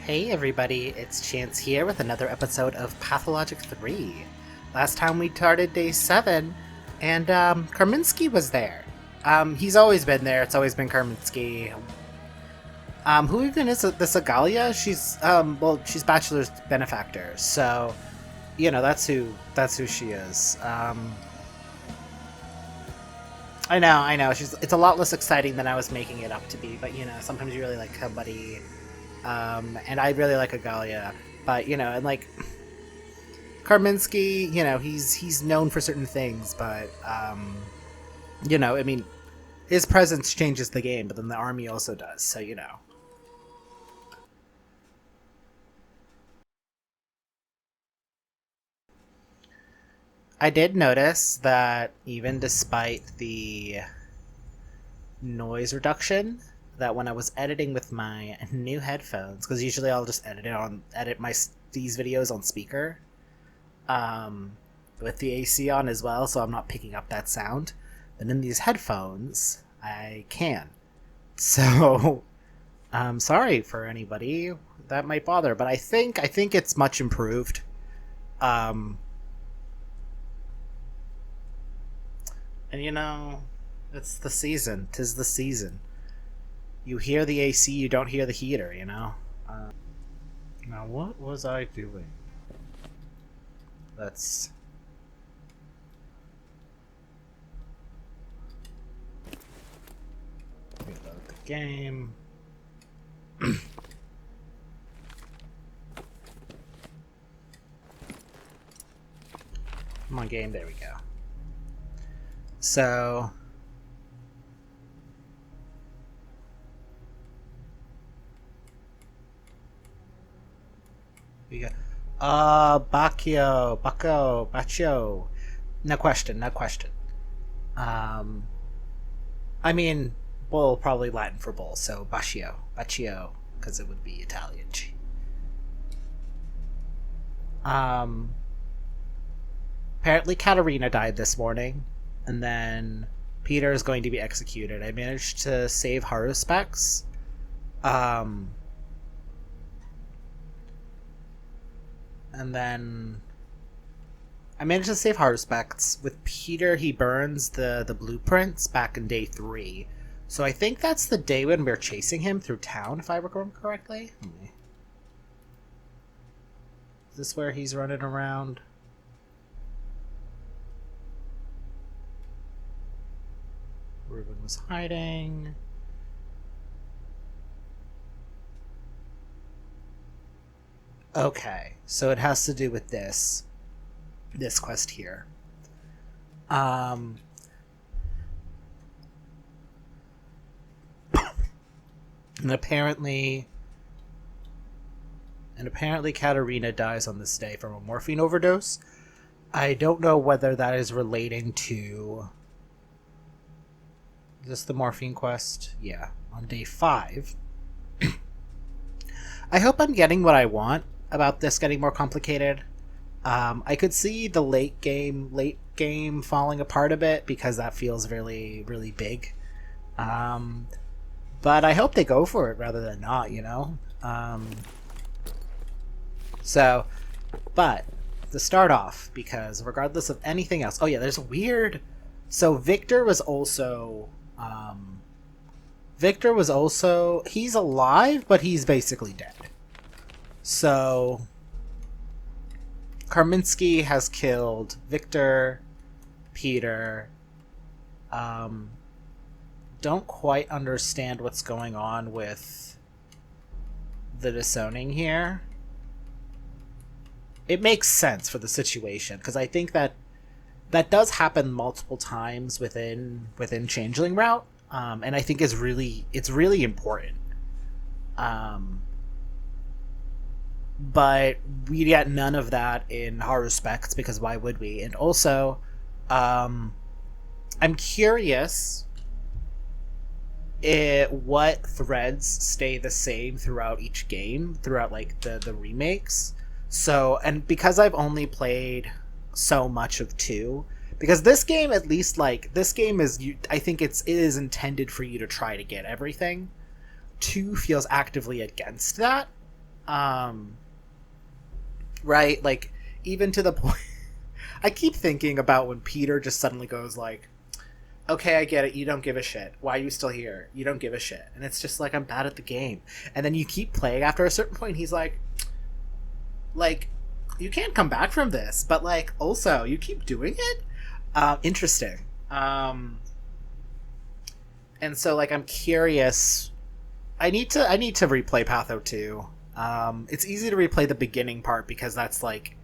Hey everybody, it's Chance here with another episode of Pathologic 3. Last time we started day 7, and Karminski was there. He's always been there, it's always been Karminski. Who even is this Agalia? She's Bachelor's benefactor, so, that's who she is. I know, it's a lot less exciting than I was making it up to be, but sometimes you really like somebody. And I really like Agalia, but and like Karminski, he's known for certain things, but I mean, his presence changes the game, but then the army also does, so I did notice that even despite the noise reduction, that when I was editing with my new headphones, because usually I'll just edit these videos on speaker, with the AC on as well, so I'm not picking up that sound. But in these headphones, I can. So, I'm sorry for anybody that might bother, but I think it's much improved. And it's the season. 'Tis the season. You hear the AC, you don't hear the heater, Now, what was I doing? Let's... reload the game. Come on, game. There we go. So... we got Baccio. No question. I mean, bull, probably Latin for bull, so Baccio, because it would be Italian. Apparently Katerina died this morning, and then Peter is going to be executed. I managed to save Haruspex. And then I managed to save Haruspex. With Peter, he burns the blueprints back in day 3. So I think that's the day when we're chasing him through town, if I remember correctly. Is this where he's running around? Ruben was hiding. Okay, so it has to do with this quest here. And apparently Katerina dies on this day from a morphine overdose. I don't know whether that is relating to... Is this the morphine quest? Yeah, on day 5. I hope I'm getting what I want about this getting more complicated. I could see the late game falling apart a bit because that feels really, really big. But I hope they go for it rather than not, So, but to start off, because regardless of anything else, oh yeah, there's a weird. So Victor was also he's alive, but he's basically dead. So Karminski has killed Victor, Peter. Don't quite understand what's going on with the disowning here. It makes sense for the situation, because I think that does happen multiple times within Changeling Route, and I think it's really important. But we get none of that in Haruspex, because why would we? And also, I'm curious what threads stay the same throughout each game, throughout like the remakes. So, and because I've only played so much of 2, because this game, at least, like, this game is, I think it is intended for you to try to get everything. 2 feels actively against that. Um, right? Like, even to the point. I keep thinking about when Peter just suddenly goes, like, okay, I get it. You don't give a shit. Why are you still here? You don't give a shit. And it's just like, I'm bad at the game. And then you keep playing. After a certain point, he's like, you can't come back from this. But, like, also, you keep doing it? Interesting. And so, like, I'm curious. I need to replay Patho 2. It's easy to replay the beginning part because that's, like,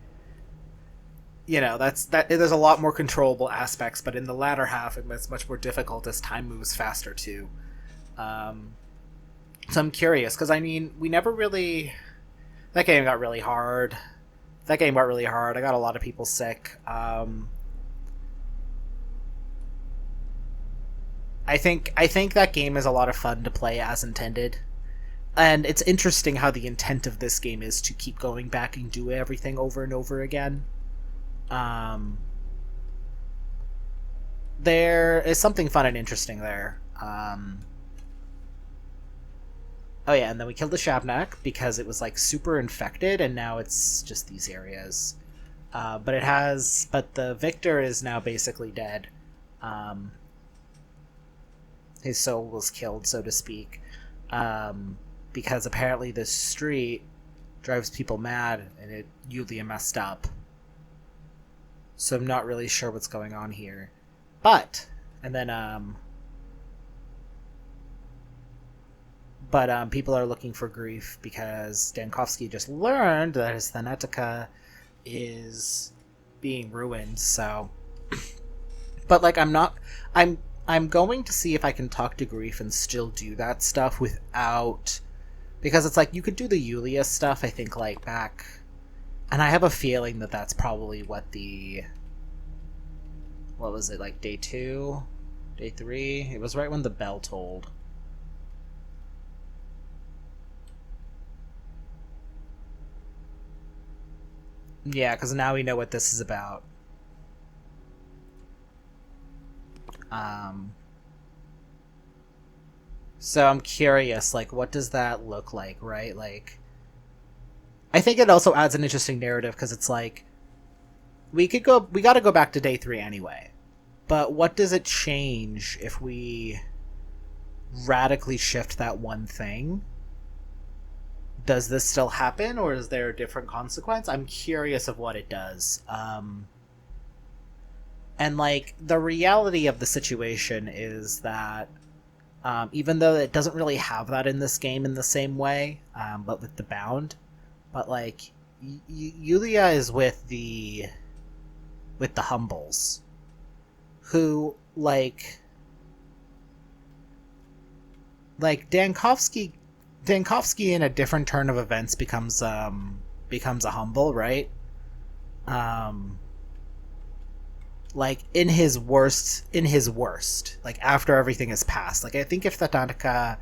there's a lot more controllable aspects, but in the latter half it's much more difficult as time moves faster too. um, so I'm curious because I mean we never really that game got really hard. I got a lot of people sick. I think that game is a lot of fun to play as intended, and it's interesting how the intent of this game is to keep going back and do everything over and over again. um, there is something fun and interesting there. Oh yeah, and then we killed the Shabnak because it was like super infected, and now it's just these areas. But the Victor is now basically dead. Um, his soul was killed, so to speak, because apparently this street drives people mad, and Yulia messed up. So I'm not really sure what's going on here. But and then people are looking for grief because Dankovsky just learned that his Thanatica is being ruined. So, but like I'm going to see if I can talk to grief and still do that stuff without, because it's like you could do the Yulia stuff. I think like back, and I have a feeling that that's probably what was it, like day 2, day 3? It was right when the bell tolled. Yeah, because now we know what this is about. Um, so I'm curious, like, what does that look like, right? Like, I think it also adds an interesting narrative because it's like we got to go back to day 3 anyway. But what does it change if we radically shift that one thing? Does this still happen, or is there a different consequence? I'm curious of what it does. And like the reality of the situation is that even though it doesn't really have that in this game in the same way, but with the bound, but like Yulia is with the humbles, who like Dankovsky in a different turn of events becomes a humble, right? Um, like in his worst, like after everything is past. Like I think if Tatanka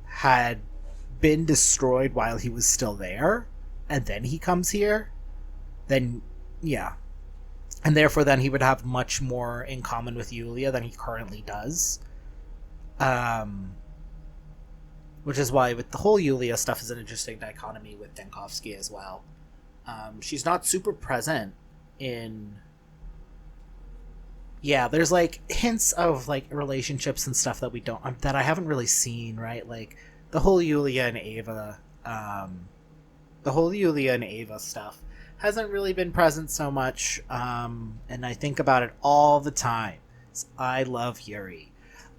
had been destroyed while he was still there, and then he comes here, then yeah, and therefore then he would have much more in common with Yulia than he currently does. Um, which is why with the whole Yulia stuff is an interesting dichotomy with Dankovsky as well. She's not super present in. Yeah, there's like hints of like relationships and stuff that we don't that I haven't really seen, right? Like the whole Yulia and Ava, the whole Yulia and Ava stuff hasn't really been present so much, and I think about it all the time. I love Yuri,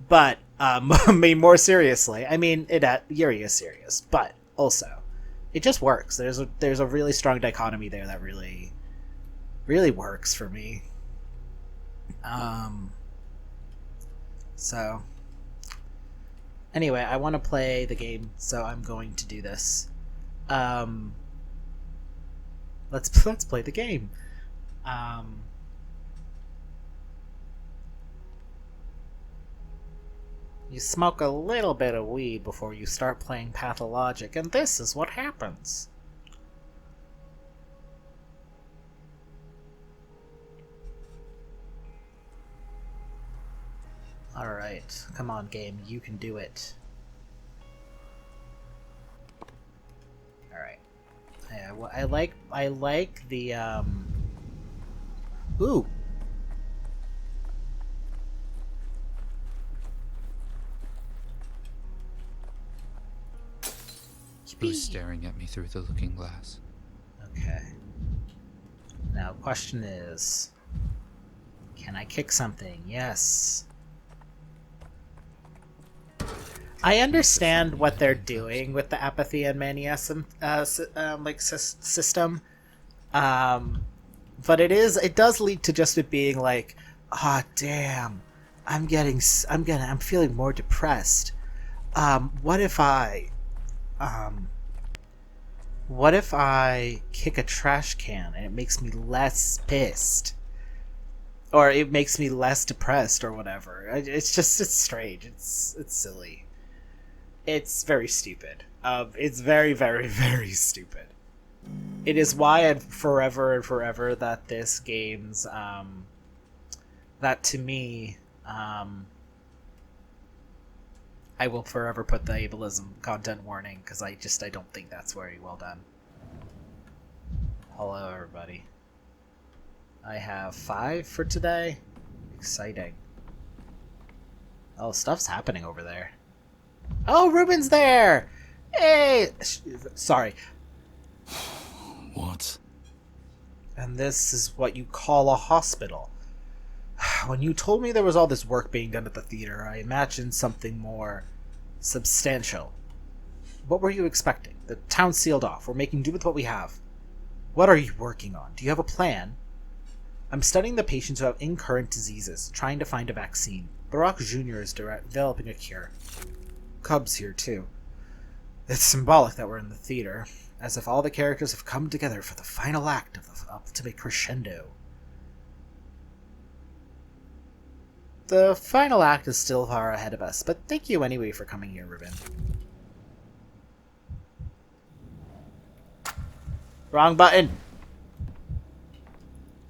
but I mean more seriously, I mean Yuri is serious, but also it just works. There's a really strong dichotomy there that really works for me. Um, so anyway, I want to play the game, so I'm going to do this. Um, let's play the game. Um, you smoke a little bit of weed before you start playing Pathologic, and this is what happens. Alright, come on game, you can do it. Alright. I like the Ooh. Who's staring at me through the looking glass? Okay. Now, question is, can I kick something? Yes. I understand what they're doing with the apathy and mania system, but it does lead to just it being like, ah, oh, damn, I'm feeling more depressed. What if I kick a trash can and it makes me less pissed? Or it makes me less depressed or whatever. It's strange. It's silly. It's very stupid. It's very, very, very stupid. It is why I'd forever and forever that this game's, that to me, I will forever put the ableism content warning, because I don't think that's very well done. Hello, everybody. I have 5 for today. Exciting. Oh, stuff's happening over there. Oh, Ruben's there! Hey! Sorry. What? And this is what you call a hospital. When you told me there was all this work being done at the theater, I imagined something more substantial. What were you expecting? The town's sealed off. We're making do with what we have. What are you working on? Do you have a plan? I'm studying the patients who have incurrent diseases, trying to find a vaccine. Barack Jr. is developing a cure. Cub's here, too. It's symbolic that we're in the theater, as if all the characters have come together for the final act of the ultimate crescendo. The final act is still far ahead of us, but thank you anyway for coming here, Ruben. Wrong button!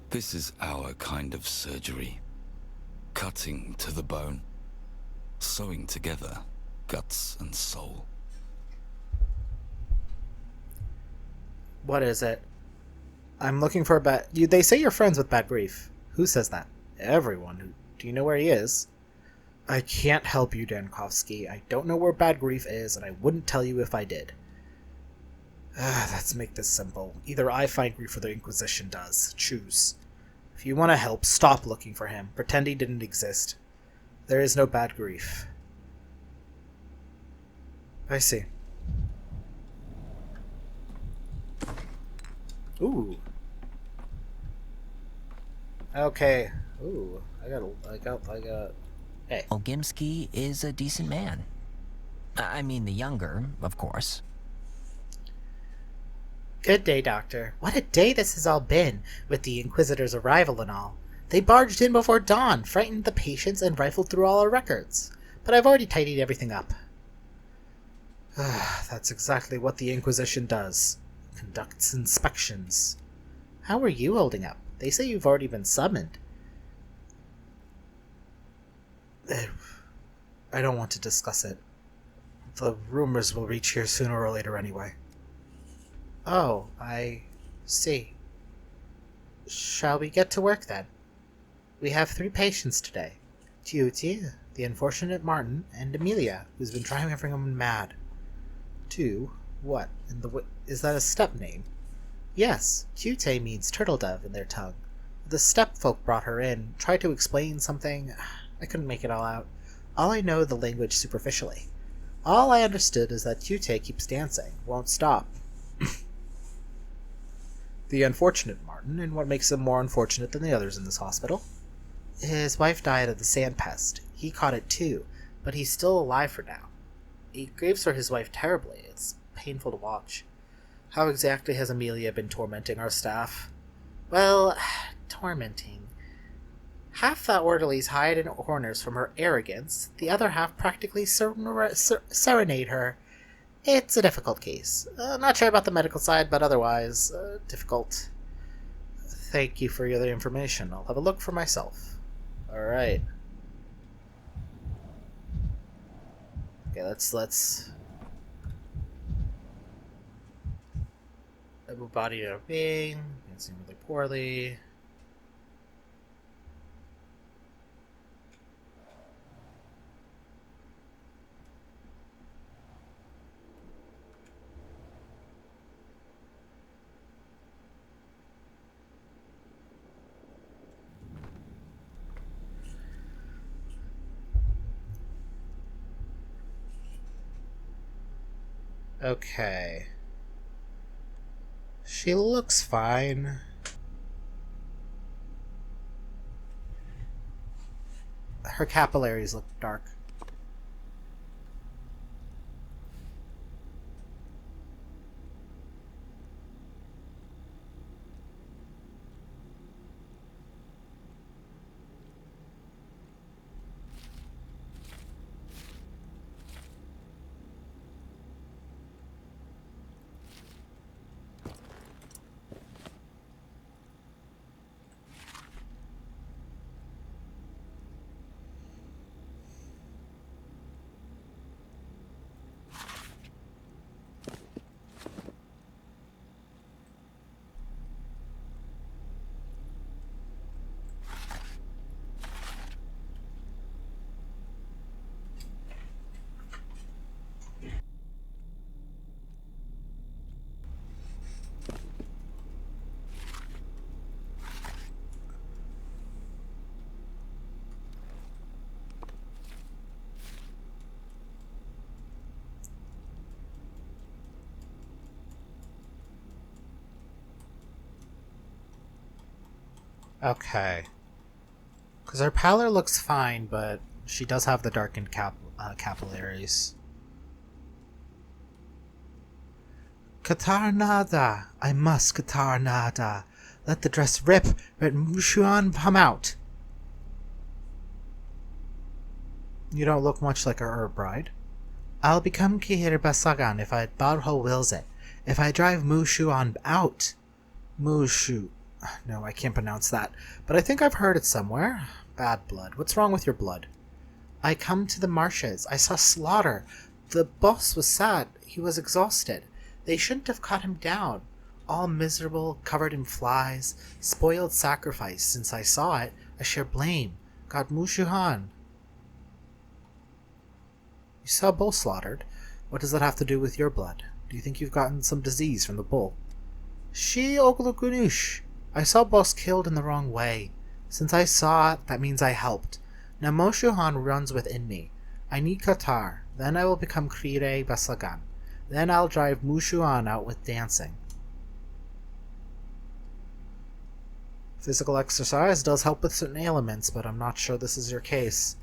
This is our kind of surgery. Cutting to the bone. Sewing together guts and soul. What is it? I'm looking for a bad... They say you're friends with Bad Grief. Who says that? Everyone. Do you know where he is? I can't help you, Dankovsky. I don't know where Bad Grief is, and I wouldn't tell you if I did. Let's make this simple. Either I find Grief or the Inquisition does. Choose. If you want to help, stop looking for him. Pretend he didn't exist. There is no Bad Grief. I see. Ooh. Okay. Ooh. I got. Hey. Ogimsky is a decent man. I mean, the younger, of course. Good day, Doctor. What a day this has all been, with the Inquisitor's arrival and all. They barged in before dawn, frightened the patients, and rifled through all our records. But I've already tidied everything up. That's exactly what the Inquisition does. Conducts inspections. How are you holding up? They say you've already been summoned. I don't want to discuss it. The rumors will reach here sooner or later anyway. Oh, I see. Shall we get to work then? We have 3 patients today. Tutti, the unfortunate Martin, and Amelia, who's been driving everyone mad. 2. What? Is that a steppe name? Yes, Tutti means turtle dove in their tongue. The steppe folk brought her in, tried to explain something. I couldn't make it all out. All I know the language superficially. All I understood is that Tutti keeps dancing, won't stop. The unfortunate Martin, and what makes him more unfortunate than the others in this hospital? His wife died of the sand pest. He caught it too, but he's still alive for now. He grieves for his wife terribly. It's painful to watch. How exactly has Amelia been tormenting our staff? Well, tormenting. Half the orderlies hide in corners from her arrogance, the other half practically serenade her. It's a difficult case. Not sure about the medical side, but otherwise, difficult. Thank you for the information. I'll have a look for myself. Alright. Okay, let's... Able body of being. Dancing really poorly. Okay. She looks fine. Her capillaries look dark. Okay. Because her pallor looks fine, but she does have the darkened capillaries. Qatar nada! I must Qatar nada! Let the dress rip! Let Mushuan come out! You don't look much like a bride. I'll become Kihir Basagan if Barho wills it. If I drive Mushuan out. Mushu. No, I can't pronounce that. But I think I've heard it somewhere. Bad blood. What's wrong with your blood? I come to the marshes. I saw slaughter. The boss was sad. He was exhausted. They shouldn't have cut him down. All miserable, covered in flies. Spoiled sacrifice. Since I saw it, I share blame. God Mushuhan. You saw a bull slaughtered. What does that have to do with your blood? Do you think you've gotten some disease from the bull? She oglugunush. I saw boss killed in the wrong way. Since I saw it, that means I helped. Now Moshuhan runs within me. I need Qatar. Then I will become Krire Basagan. Then I'll drive Mushuan out with dancing. Physical exercise does help with certain ailments, but I'm not sure this is your case.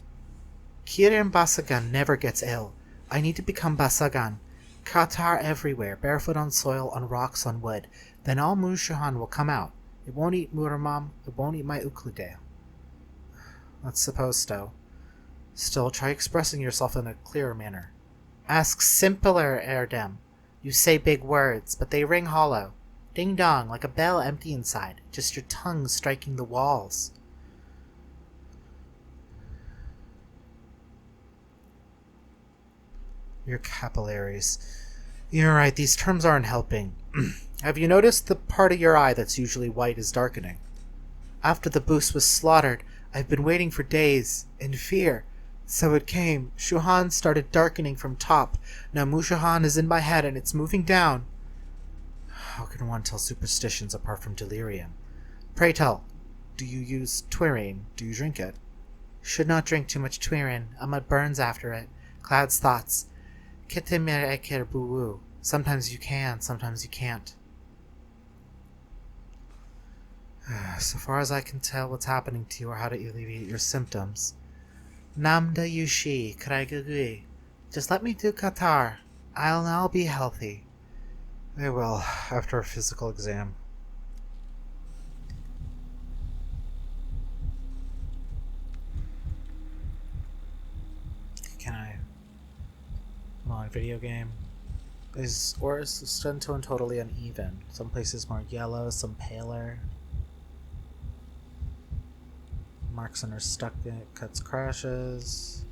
Kirin Basagan never gets ill. I need to become Basagan. Qatar everywhere, barefoot on soil, on rocks, on wood. Then all Mushuhan will come out. It won't eat Muramam, it won't eat my Uklude. Let's suppose so. Still, try expressing yourself in a clearer manner. Ask simpler, Erdem. You say big words, but they ring hollow. Ding dong, like a bell empty inside, just your tongue striking the walls. Your capillaries. You're right, these terms aren't helping. Have you noticed the part of your eye that's usually white is darkening? After the boost was slaughtered, I've been waiting for days, in fear. So it came. Shuhan started darkening from top. Now Mushuhan is in my head and it's moving down. How can one tell superstitions apart from delirium? Pray tell, do you use Twirine? Do you drink it? Should not drink too much Twirine. Ahmad burns after it. Clouds thoughts. Kitemir ekir buwu. Sometimes you can, sometimes you can't. So far as I can tell what's happening to you or how to alleviate your symptoms. Namda yushi, kraigagui. Just let me do Qatar. I'll now be healthy. I will, after a physical exam. Can I? Come on, video game. Is skin tone totally uneven? Some places more yellow, some paler. Marks on her stuck in it, cuts, crashes.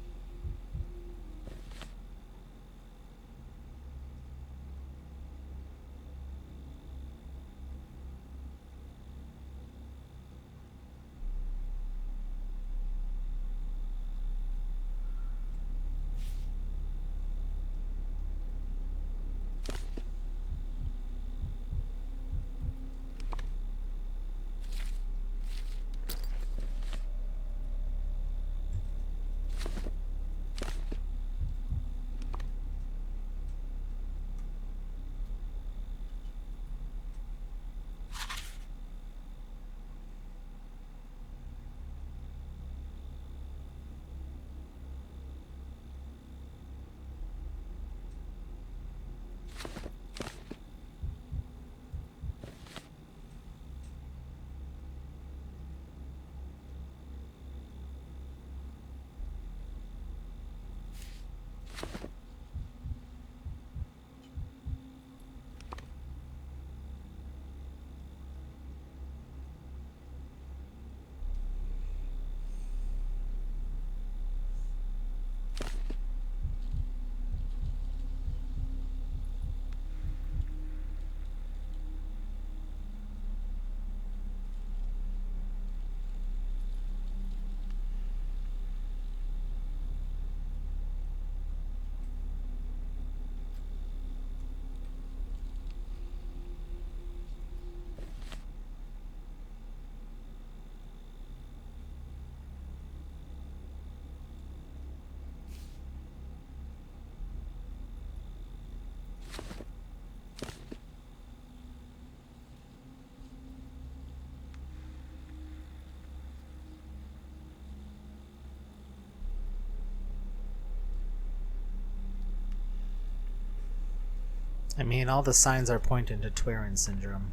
I mean, all the signs are pointing to Twirren syndrome.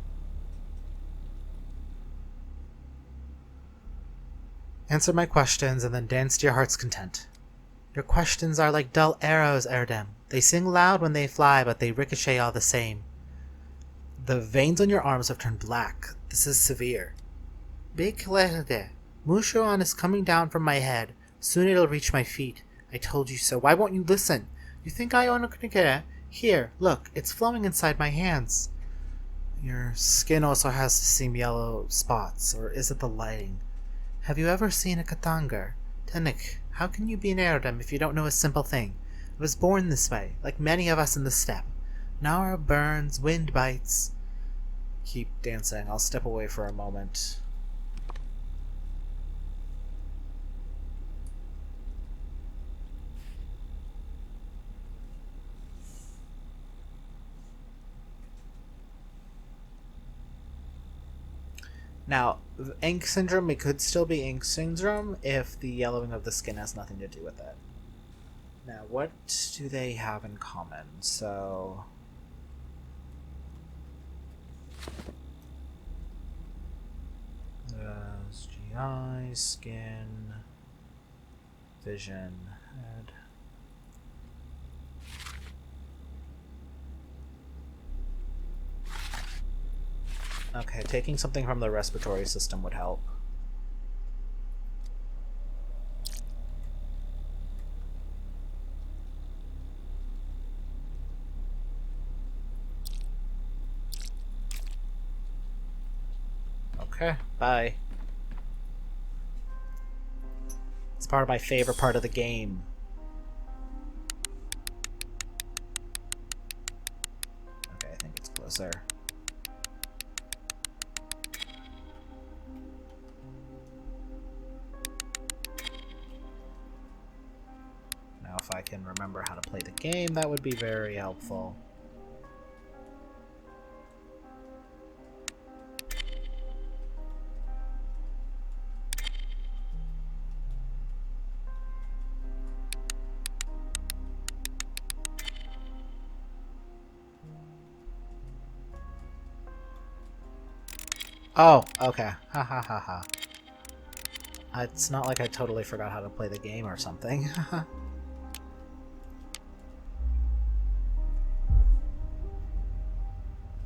Answer my questions and then dance to your heart's content. Your questions are like dull arrows, Erdem. They sing loud when they fly, but they ricochet all the same. The veins on your arms have turned black. This is severe. Beklede. Mushuan is coming down from my head. Soon it'll reach my feet. I told you so. Why won't you listen? You think I own a... Here, look, it's flowing inside my hands. Your skin also has the same yellow spots, or is it the lighting? Have you ever seen a Katangar? Tenik, how can you be an Erdem if you don't know a simple thing? I was born this way, like many of us in the steppe. Nara burns, wind bites. Keep dancing. I'll step away for a moment. Now, ink syndrome, it could still be ink syndrome if the yellowing of the skin has nothing to do with it. Now, what do they have in common? So... GI, skin, vision, head. Okay, taking something from the respiratory system would help. Okay, bye. It's part of my favorite part of the game. Okay, I think it's closer. Now if I can remember how to play the game, that would be very helpful. Oh, okay. Ha ha ha ha. It's not like I totally forgot how to play the game or something.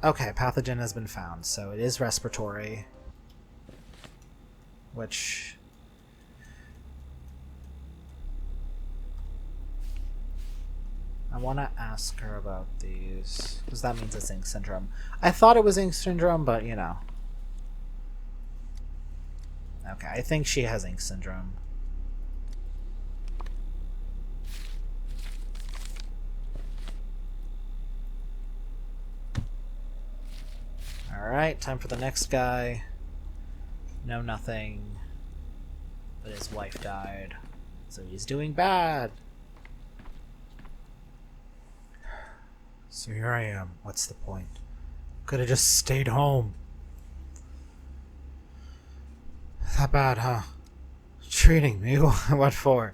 Okay, pathogen has been found, so it is respiratory. Which... I want to ask her about these, because that means it's ink syndrome. I thought it was ink syndrome, but you know. Okay, I think she has ink syndrome. Alright, time for the next guy. No, nothing. But his wife died. So he's doing bad. So here I am. What's the point? Could have just stayed home. That bad, huh? Treating me? What for?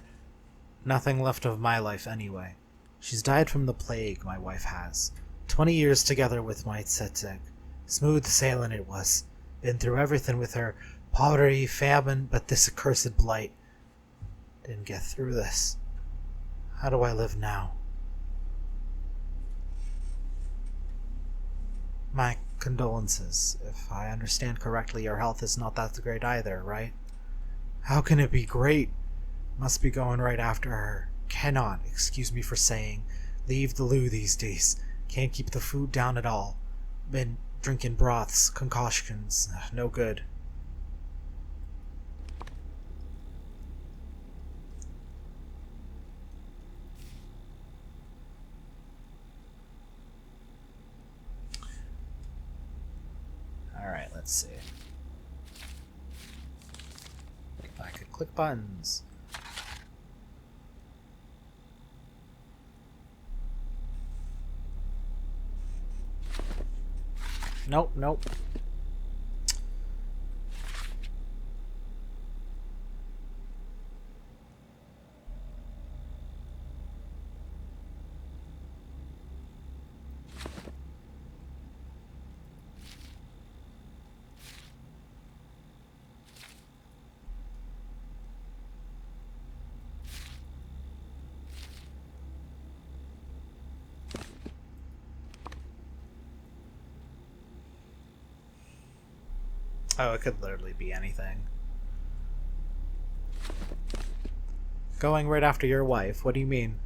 Nothing left of my life anyway. She's died from the plague, my wife has. 20 years together with my tzetzek. Smooth sailing it was. Been through everything with her. Poverty, famine, but this accursed blight. Didn't get through this. How do I live now? My condolences. If I understand correctly, your health is not that great either, right? How can it be great? Must be going right after her. Cannot, excuse me for saying, leave the loo these days. Can't keep the food down at all. Been drinking broths, concoctions, no good. Alright, let's see. If I could click buttons. Nope, nope. Oh, it could literally be anything. Going right after your wife? What do you mean?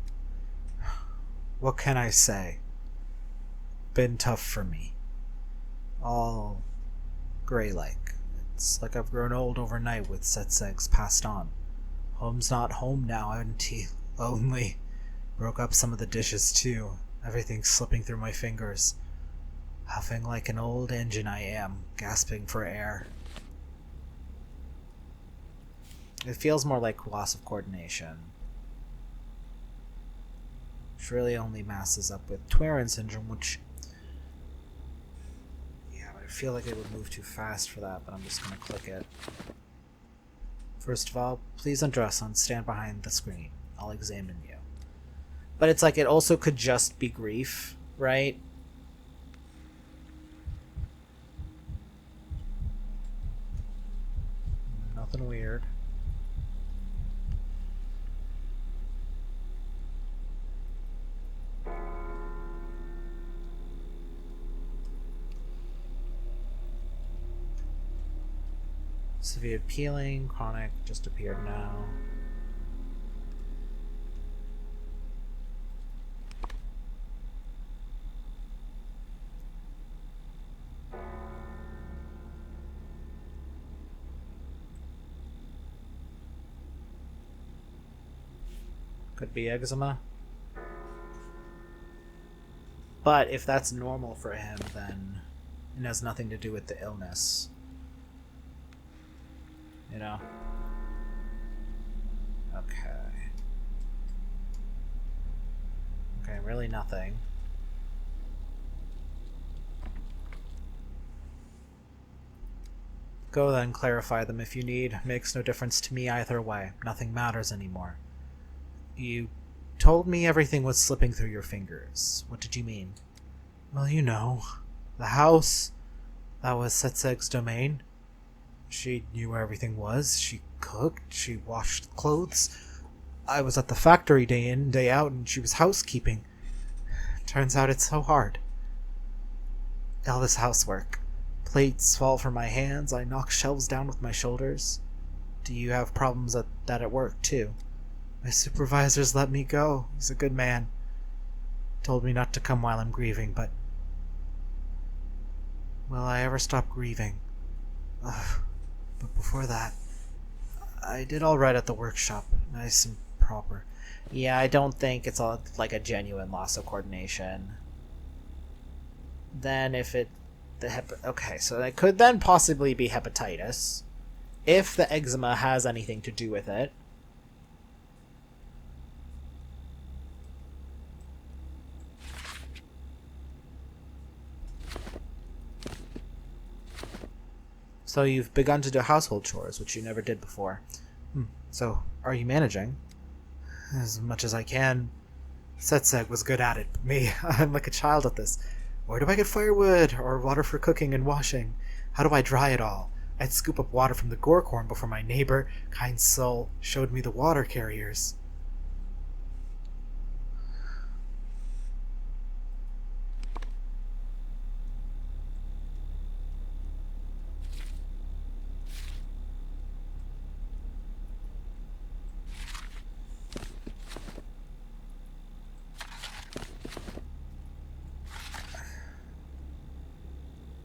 What can I say? Been tough for me. All gray-like. It's like I've grown old overnight with Setsegs passed on. Home's not home now, empty, lonely. Broke up some of the dishes too. Everything's slipping through my fingers. Huffing like an old engine I am, gasping for air. It feels more like loss of coordination, which really only masses up with Twaren syndrome, which... yeah, I feel like it would move too fast for that, but I'm just going to click it. First of all, please undress and stand behind the screen. I'll examine you. But it's like it also could just be grief, right? Nothing weird. Severe peeling, chronic, just appeared now. Could be eczema. But if that's normal for him, then it has nothing to do with the illness. You know? Okay. Okay, really nothing. Go then, clarify them if you need. Makes no difference to me either way. Nothing matters anymore. You told me everything was slipping through your fingers. What did you mean? Well, you know. The house. That was Setseg's domain. She knew where everything was. She cooked. She washed clothes. I was at the factory day in, day out, and she was housekeeping. Turns out it's so hard. All this housework. Plates fall from my hands. I knock shelves down with my shoulders. Do you have problems at work, too? My supervisor's let me go. He's a good man. Told me not to come while I'm grieving, but... will I ever stop grieving? Ugh. But before that, I did all right at the workshop. Nice and proper. Yeah, I don't think it's like a genuine loss of coordination. Then if it... okay, so that could then possibly be hepatitis. If the eczema has anything to do with it. So you've begun to do household chores, which you never did before. So, are you managing? As much as I can. Setseg was good at it, but me, I'm like a child at this. Where do I get firewood, or water for cooking and washing? How do I dry it all? I'd scoop up water from the Gorkhorn before my neighbor, kind soul, showed me the water carriers.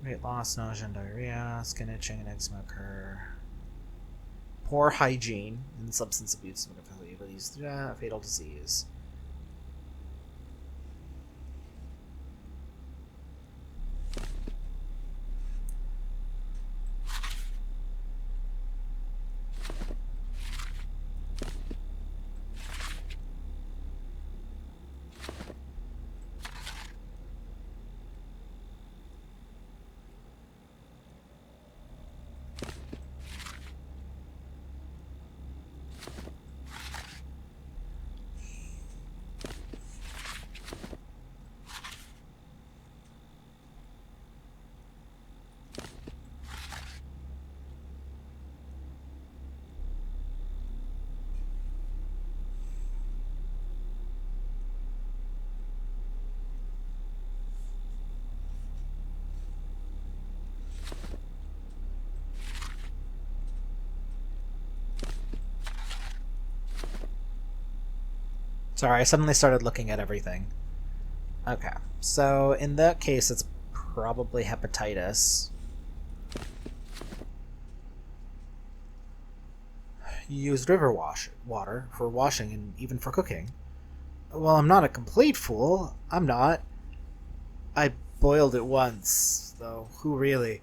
Weight loss, nausea, and diarrhea, skin itching, and eczema occur. Poor hygiene and substance abuse fatal disease. Sorry, I suddenly started looking at everything. Okay, so in that case, it's probably hepatitis. You used water for washing and even for cooking. Well, I'm not a complete fool. I'm not. I boiled it once, though. Who really?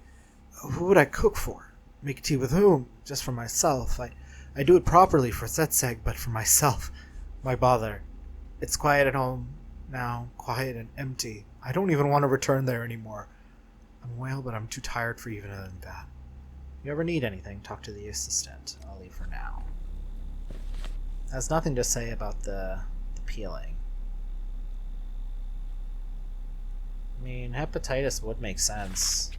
Who would I cook for? Make tea with whom? Just for myself. I do it properly for Zetseg, but for myself. Why bother? It's quiet at home now, quiet and empty. I don't even want to return there anymore. I'm well, but I'm too tired for even that. If you ever need anything, talk to the assistant. I'll leave for now. Has nothing to say about the peeling. I mean, hepatitis would make sense.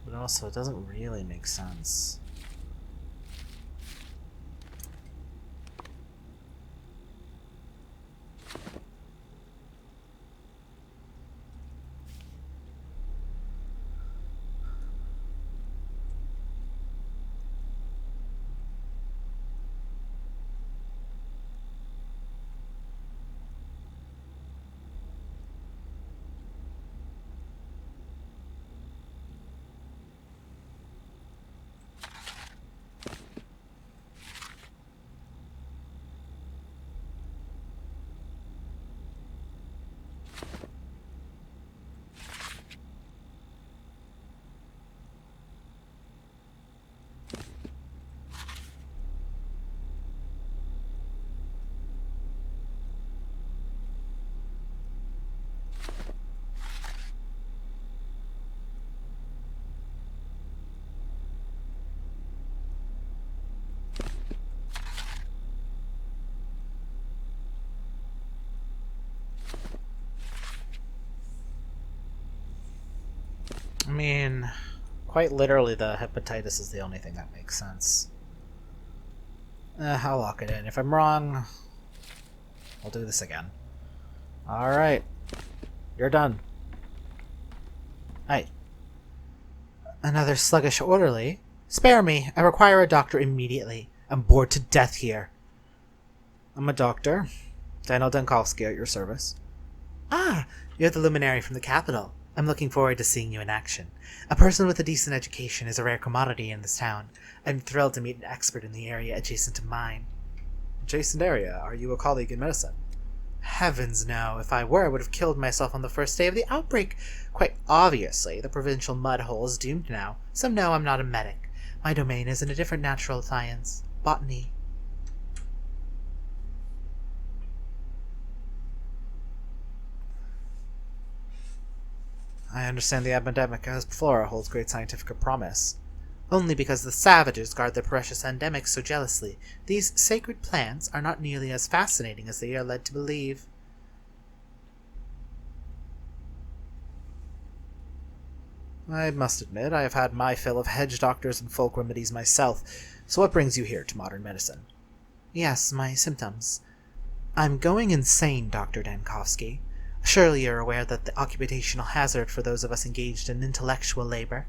But also, it doesn't really make sense. I mean, quite literally, the hepatitis is the only thing that makes sense. I'll lock it in. If I'm wrong, I'll do this again. Alright. You're done. Hey. Another sluggish orderly? Spare me. I require a doctor immediately. I'm bored to death here. I'm a doctor. Daniel Dankowski at your service. Ah, you're the luminary from the capital. I'm looking forward to seeing you in action. A person with a decent education is a rare commodity in this town. I'm thrilled to meet an expert in the area adjacent to mine. Adjacent area? Are you a colleague in medicine? Heavens no. If I were, I would have killed myself on the first day of the outbreak. Quite obviously, the provincial mud hole is doomed now, so no, I'm not a medic. My domain is in a different natural science. Botany. I understand the epidemic as flora holds great scientific promise. Only because the savages guard their precious endemics so jealously, these sacred plants are not nearly as fascinating as they are led to believe. I must admit, I have had my fill of hedge doctors and folk remedies myself, so what brings you here to modern medicine? Yes, my symptoms. I'm going insane, Dr. Dankowski. Surely you're aware that the occupational hazard for those of us engaged in intellectual labor.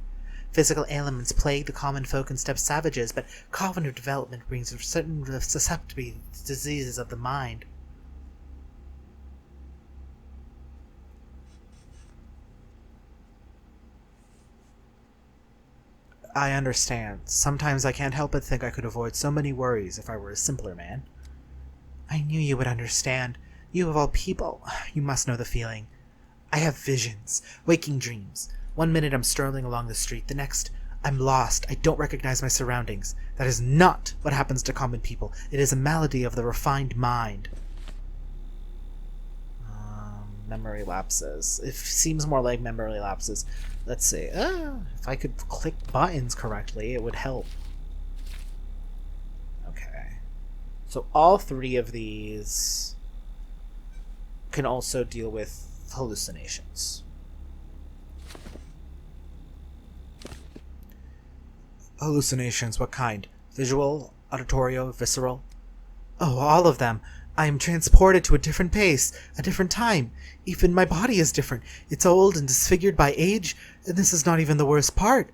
Physical ailments plague the common folk and steppe savages, but cognitive development brings certain susceptibility to diseases of the mind. I understand. Sometimes I can't help but think I could avoid so many worries if I were a simpler man. I knew you would understand. You of all people, you must know the feeling. I have visions, waking dreams. One minute I'm strolling along the street, the next I'm lost. I don't recognize my surroundings. That is not what happens to common people. It is a malady of the refined mind. Memory lapses. It seems more like memory lapses. Let's see. If I could click buttons correctly, it would help. Okay. So all three of these can also deal with hallucinations. Hallucinations, what kind? Visual, auditory, visceral? Oh, all of them. I am transported to a different pace, a different time. Even my body is different. It's old and disfigured by age, and this is not even the worst part.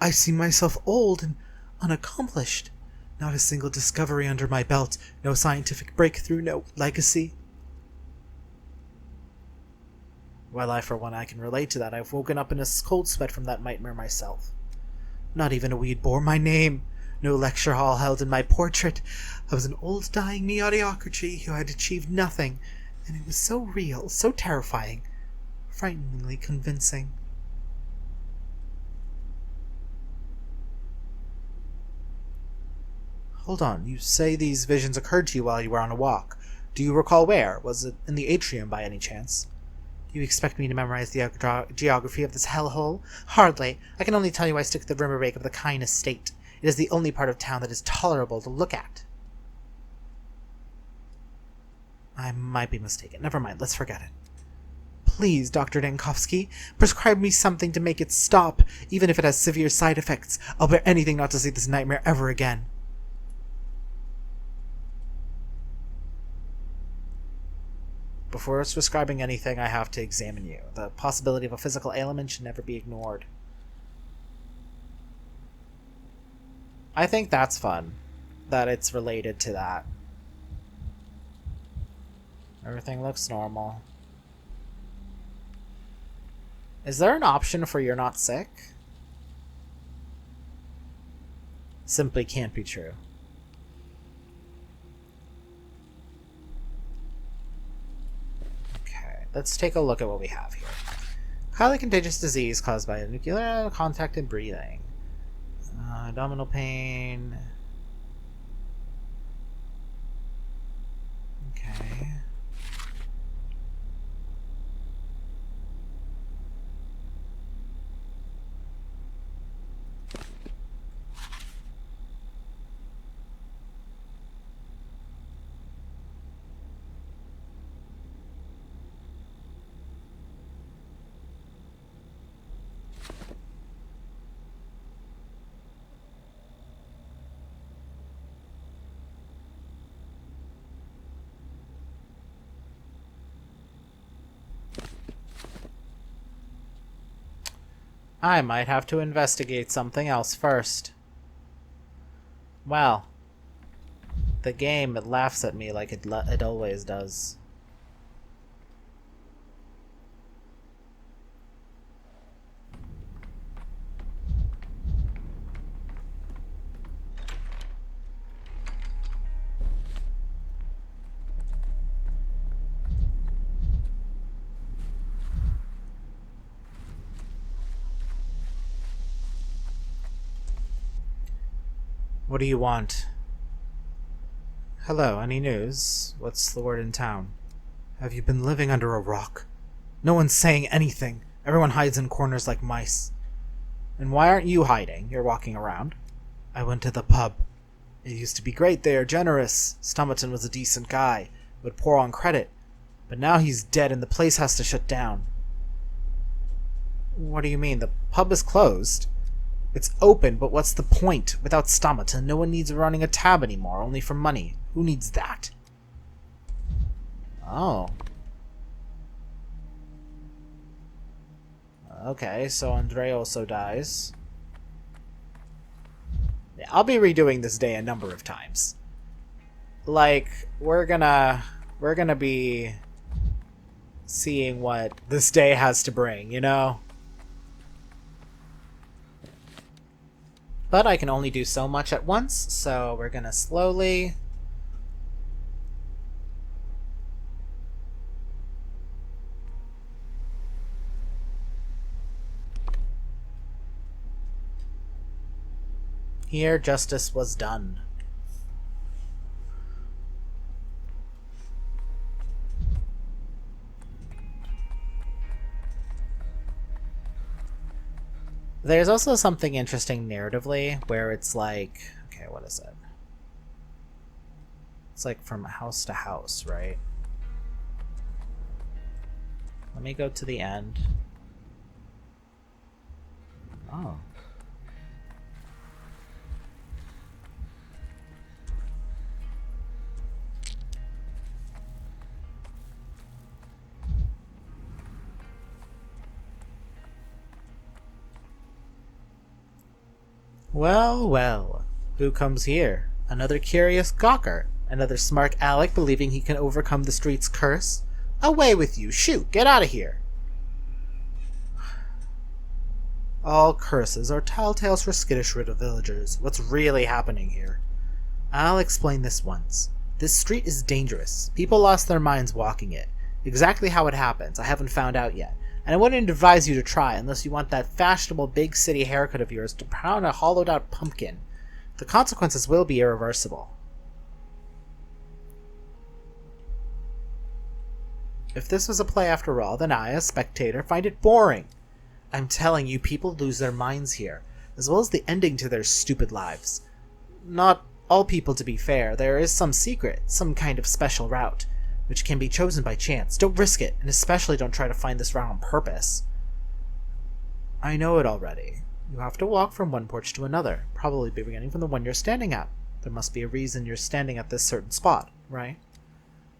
I see myself old and unaccomplished. Not a single discovery under my belt, no scientific breakthrough, no legacy. Well, I, for one, I can relate to that. I've woken up in a cold sweat from that nightmare myself. Not even a weed bore my name. No lecture hall held in my portrait. I was an old dying mediocrity who had achieved nothing, and it was so real, so terrifying, frighteningly convincing. Hold on, you say these visions occurred to you while you were on a walk. Do you recall where? Was it in the atrium by any chance? Do you expect me to memorize the geography of this hellhole? Hardly. I can only tell you I stick to the rimmer-rake of the Kine estate. It is the only part of town that is tolerable to look at. I might be mistaken. Never mind, let's forget it. Please, Dr. Dankovsky, prescribe me something to make it stop, even if it has severe side effects. I'll bear anything not to see this nightmare ever again. Before prescribing anything, I have to examine you. The possibility of a physical ailment should never be ignored. I think that's fun, that it's related to that. Everything looks normal. Is there an option for you're not sick? Simply can't be true. Let's take a look at what we have here. Highly contagious disease caused by nuclear contact and breathing. Abdominal pain. Okay. I might have to investigate something else first. Well, the game, it laughs at me like it always does. What do you want? Hello, any news? What's the word in town? Have you been living under a rock? No one's saying anything. Everyone hides in corners like mice. And why aren't you hiding? You're walking around. I went to the pub. It used to be great there, generous. Stomaton was a decent guy, would pour on credit. But now he's dead and the place has to shut down. What do you mean? The pub is closed? It's open, but what's the point? Without Stomaton, no one needs running a tab anymore, only for money. Who needs that? Oh. Okay, so Andre also dies. Yeah, I'll be redoing this day a number of times. Like, we're gonna be seeing what this day has to bring, you know? But I can only do so much at once, so we're gonna slowly... Here, justice was done. There's also something interesting narratively where it's like, okay, what is it? It's like from house to house, right? Let me go to the end. Oh. Well, well. Who comes here? Another curious gawker. Another smart Alec believing he can overcome the street's curse? Away with you! Shoot! Get out of here! All curses are telltales for skittish villagers. What's really happening here? I'll explain this once. This street is dangerous. People lost their minds walking it. Exactly how it happens, I haven't found out yet. And I wouldn't advise you to try unless you want that fashionable big city haircut of yours to pound a hollowed out pumpkin. The consequences will be irreversible. If this was a play after all, then I, as spectator, find it boring. I'm telling you, people lose their minds here, as well as the ending to their stupid lives. Not all people, to be fair. There is some secret, some kind of special route, which can be chosen by chance. Don't risk it, and especially don't try to find this route on purpose. I know it already. You have to walk from one porch to another, probably beginning from the one you're standing at. There must be a reason you're standing at this certain spot, right?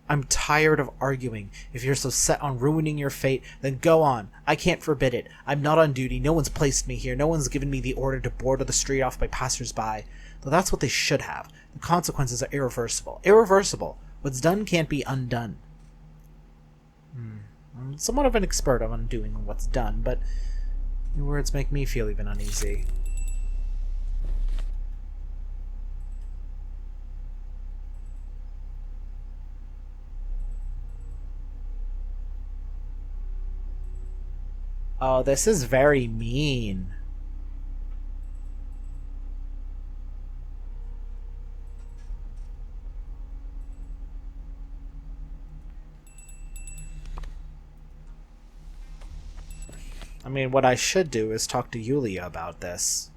I'm tired of arguing. If you're so set on ruining your fate, then go on. I can't forbid it. I'm not on duty. No one's placed me here. No one's given me the order to board the street off by passers-by. Though that's what they should have. The consequences are irreversible. Irreversible. What's done can't be undone. I'm somewhat of an expert on undoing what's done, but your words make me feel even uneasy. Oh, this is very mean. I mean, what I should do is talk to Yulia about this.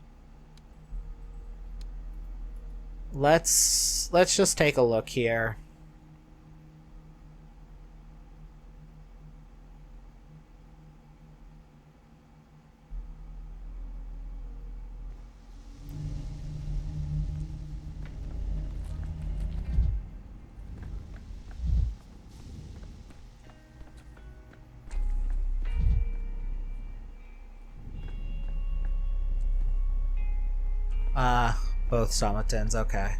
Let's just take a look here. Both Somatins, okay.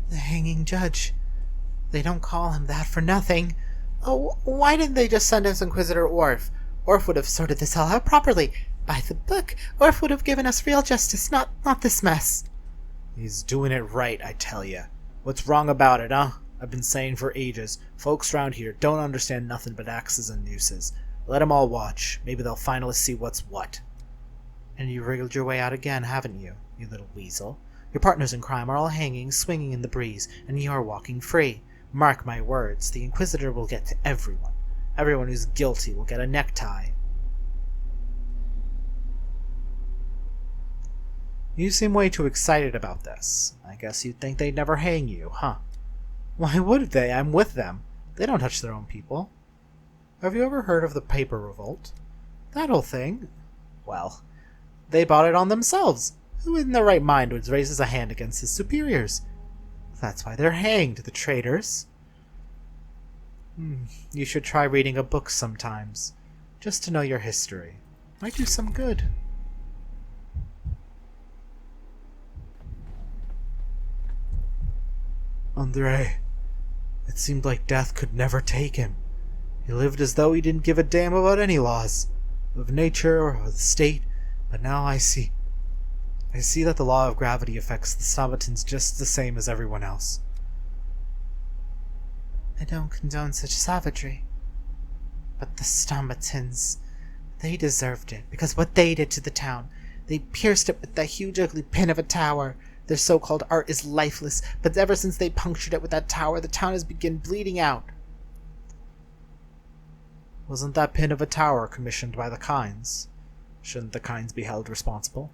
The hanging judge. They don't call him that for nothing. Oh, why didn't they just send us Inquisitor Orf? Orf would have sorted this all out properly. By the book, Orf would have given us real justice, not this mess. He's doing it right, I tell ya. What's wrong about it, huh? I've been saying for ages, folks round here don't understand nothing but axes and nooses. Let 'em all watch. Maybe they'll finally see what's what. And you wriggled your way out again, haven't you, you little weasel? Your partners in crime are all hanging, swinging in the breeze, and you're walking free. Mark my words, the Inquisitor will get to everyone. Everyone who's guilty will get a necktie. You seem way too excited about this. I guess you'd think they'd never hang you, huh? Why would they? I'm with them. They don't touch their own people. Have you ever heard of the paper revolt? That whole thing? Well, they bought it on themselves. Who in their right mind would raise a hand against his superiors? That's why they're hanged, the traitors. You should try reading a book sometimes, just to know your history. Might do some good. Andre, it seemed like death could never take him. He lived as though he didn't give a damn about any laws, of nature or of the state, but now I see that the law of gravity affects the Sabatins just the same as everyone else. I don't condone such savagery. But the Stamatins, they deserved it, because what they did to the town, they pierced it with that huge ugly pin of a tower. Their so-called art is lifeless, but ever since they punctured it with that tower, the town has begun bleeding out. Wasn't that pin of a tower commissioned by the Kynes? Shouldn't the Kynes be held responsible?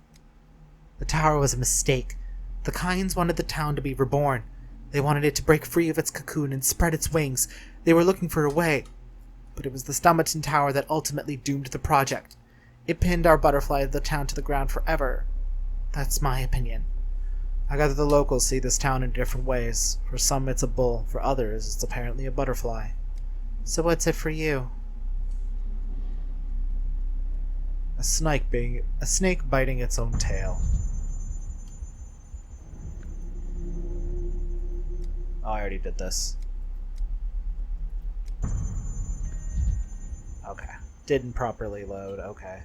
The tower was a mistake. The Kynes wanted the town to be reborn. They wanted it to break free of its cocoon and spread its wings. They were looking for a way. But it was the Stomatin Tower that ultimately doomed the project. It pinned our butterfly of the town to the ground forever. That's my opinion. I gather the locals see this town in different ways. For some it's a bull, for others it's apparently a butterfly. So what's it for you? A snake biting its own tail. Oh, I already did this. Okay. Didn't properly load. Okay.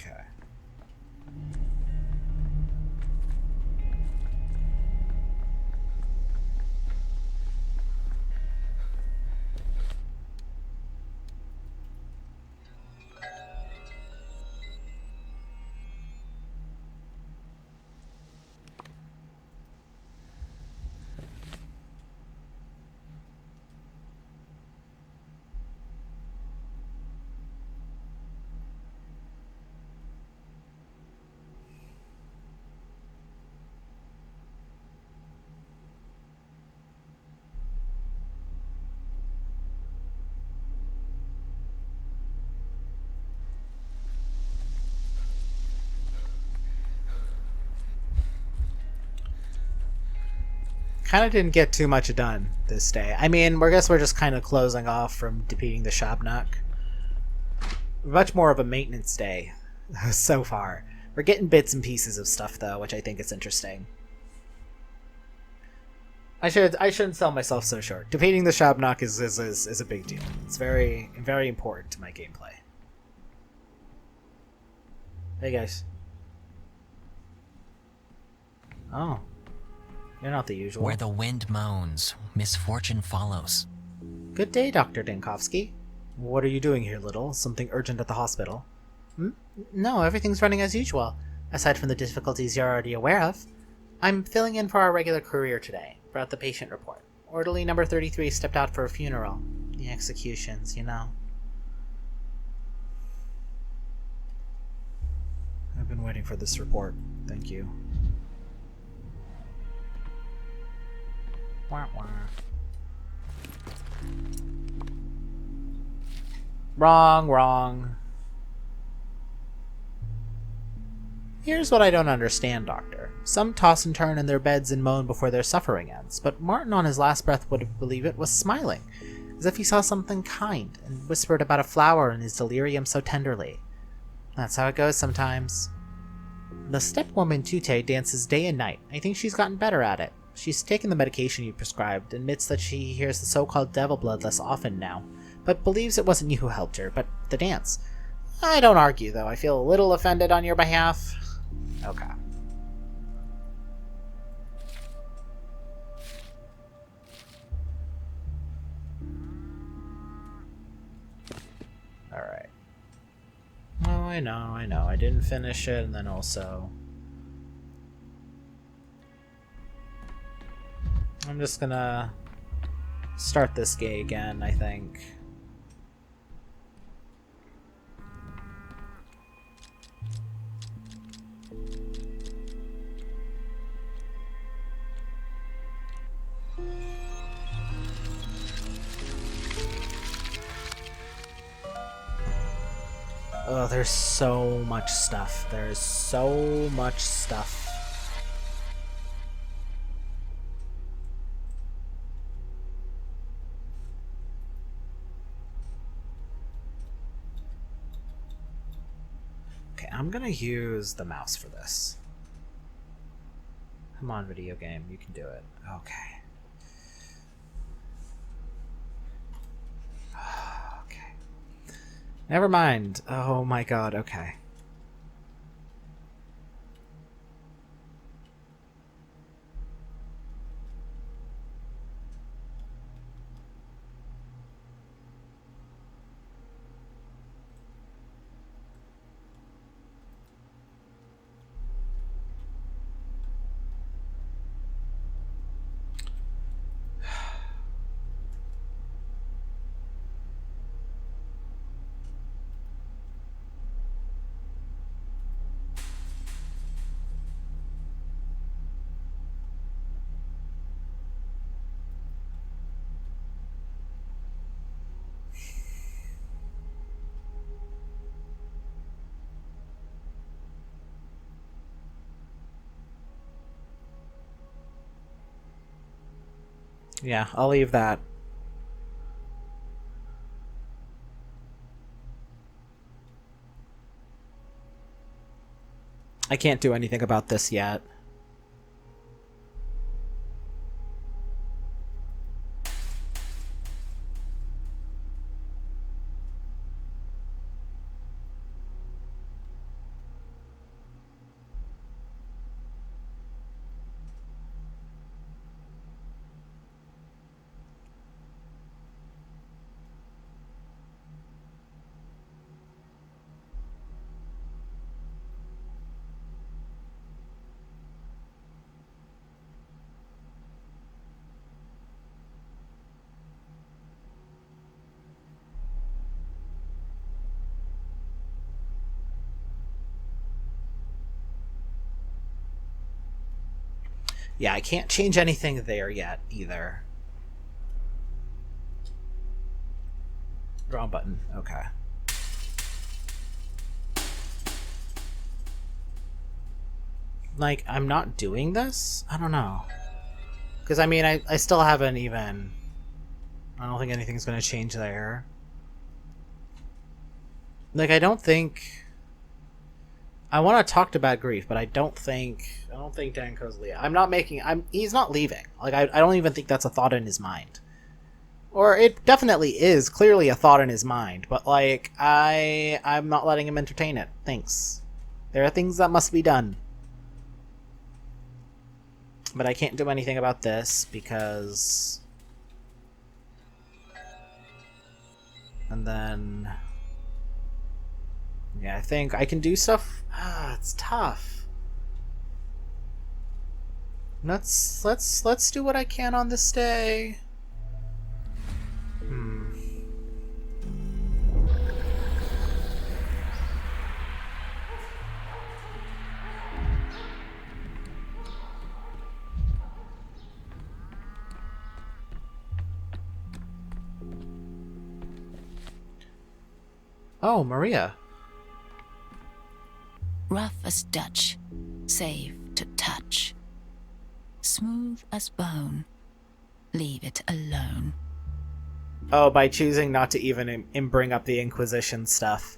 Okay. Kind of didn't get too much done this day. I mean, I guess we're just kind of closing off from defeating the Shabnuk. Much more of a maintenance day so far. We're getting bits and pieces of stuff though, which I think is interesting. I shouldn't sell myself so short. Defeating the Shabnuk is a big deal. It's very important to my gameplay. Hey guys. Oh. You're not the usual. Where the wind moans, misfortune follows. Good day, Dr. Dinkovsky. What are you doing here, Little? Something urgent at the hospital? No, everything's running as usual, aside from the difficulties you're already aware of. I'm filling in for our regular courier today. Brought the patient report. Orderly number 33 stepped out for a funeral. The executions, you know. I've been waiting for this report. Thank you. Wah, wah. Wrong. Here's what I don't understand, Doctor. Some toss and turn in their beds and moan before their suffering ends, but Martin on his last breath would believe it was smiling, as if he saw something kind, and whispered about a flower in his delirium so tenderly. That's how it goes sometimes. The stepwoman Tute dances day and night. I think she's gotten better at it. She's taken the medication you prescribed, admits that she hears the so-called devil blood less often now, but believes it wasn't you who helped her, but the dance. I don't argue, though. I feel a little offended on your behalf. Okay. Alright. Oh, I know. I didn't finish it, and then also... I'm just gonna start this gay again, I think. Oh, there's so much stuff. There's so much stuff. Okay, I'm gonna use the mouse for this. Come on, video game, you can do it. Okay. Okay. Never mind. Oh my god, okay. Yeah, I'll leave that. I can't do anything about this yet. Yeah, I can't change anything there yet, either. Wrong button. Okay. Like, I'm not doing this? I don't know. Because, I mean, I still haven't even... I don't think anything's going to change there. Like, I don't think... I want to talk to Bad Grief, but I don't think Danko's leaving. He's not leaving. Like, I don't even think that's a thought in his mind. Or it definitely is clearly a thought in his mind, but, like, I'm not letting him entertain it. Thanks. There are things that must be done. But I can't do anything about this, because... And then... Yeah, I think I can do stuff. It's tough. Let's do what I can on this day. Oh, Maria. Rough as Dutch, safe to touch. Smooth as bone, leave it alone. Oh, by choosing not to even bring up the Inquisition stuff.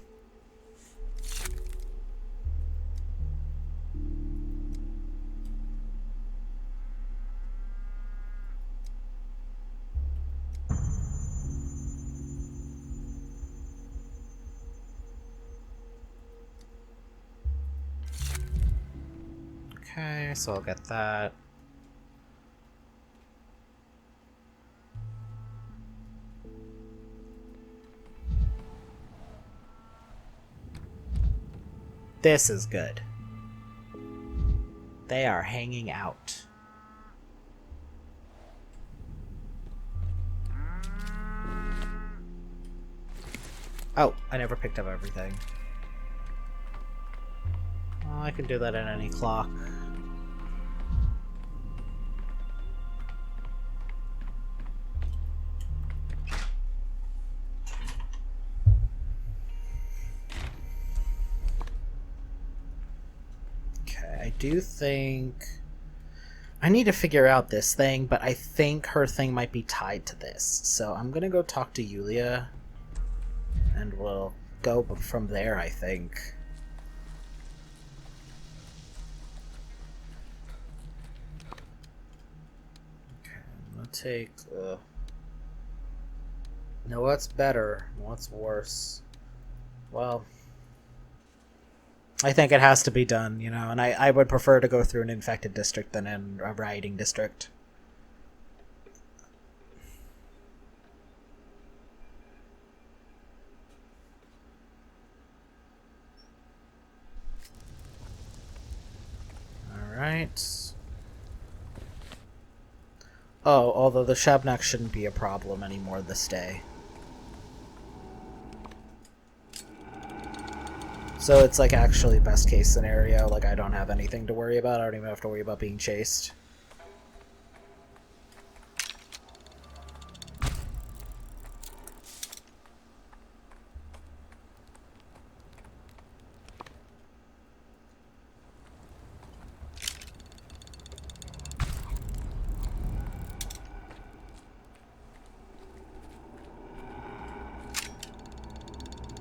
Okay, so I'll get that. This is good. They are hanging out. Oh, I never picked up everything. Well, I can do that at any clock. I do think I need to figure out this thing, but I think her thing might be tied to this. So I'm gonna go talk to Yulia, and we'll go from there, I think. Okay, I'm gonna take... No, what's better? What's worse? Well... I think it has to be done, you know, and I would prefer to go through an infected district than in a rioting district. Alright. Oh, although the Shabnak shouldn't be a problem anymore this day. So it's like actually best case scenario, like I don't have anything to worry about, I don't even have to worry about being chased.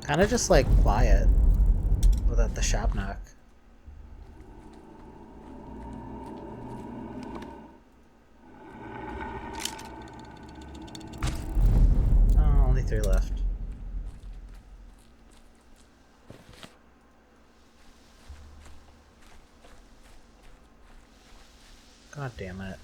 Kind of just like quiet without the Shabnak. Oh, only 3 left. God damn it.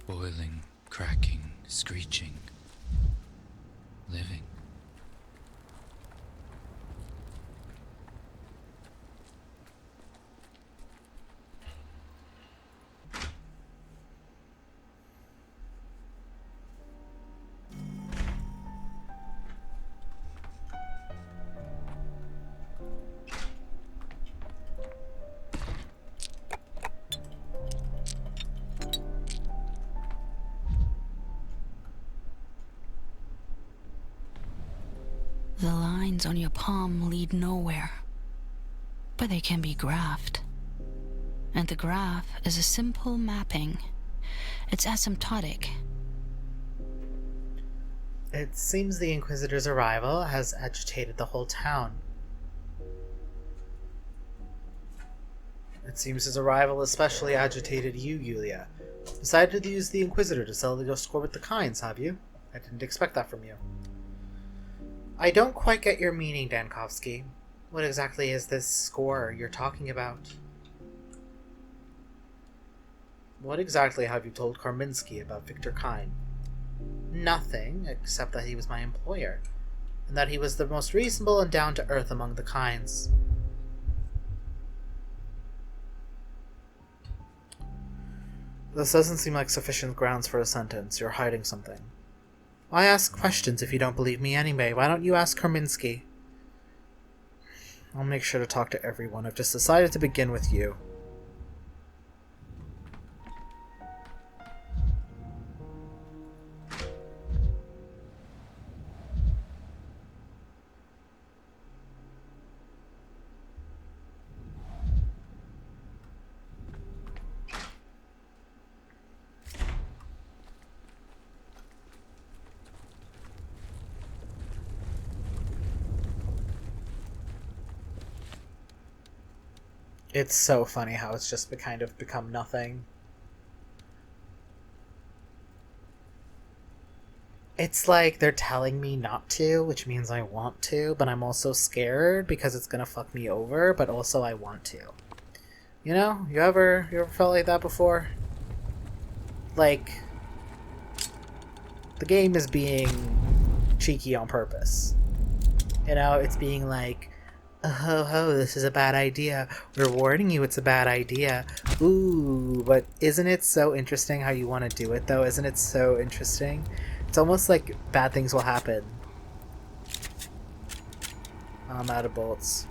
Boiling, cracking, screeching, living. The lines on your palm lead nowhere, but they can be graphed. And the graph is a simple mapping. It's asymptotic. It seems the Inquisitor's arrival has agitated the whole town. It seems his arrival especially agitated you, Yulia. Decided to use the Inquisitor to settle your score with the Kynes, have you? I didn't expect that from you. I don't quite get your meaning, Dankovsky. What exactly is this score you're talking about? What exactly have you told Karminski about Victor Kyne? Nothing, except that he was my employer, and that he was the most reasonable and down-to-earth among the Kynes. This doesn't seem like sufficient grounds for a sentence. You're hiding something. Why ask questions if you don't believe me anyway? Why don't you ask Karminski? I'll make sure to talk to everyone. I've just decided to begin with you. It's so funny how it's just kind of become nothing. It's like they're telling me not to, which means I want to, but I'm also scared because it's gonna fuck me over, but also I want to. You know? You ever felt like that before? Like, the game is being cheeky on purpose. You know, it's being like, oh, ho, ho, this is a bad idea. We're warning you it's a bad idea. Ooh, but isn't it so interesting how you want to do it, though? Isn't it so interesting? It's almost like bad things will happen. I'm out of bullets.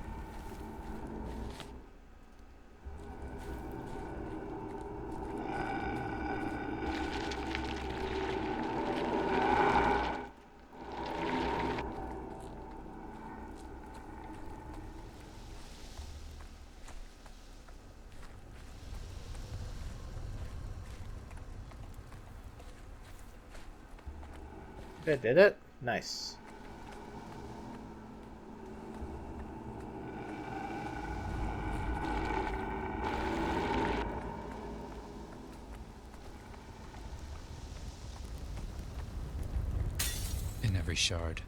I did it? Nice. In every shard,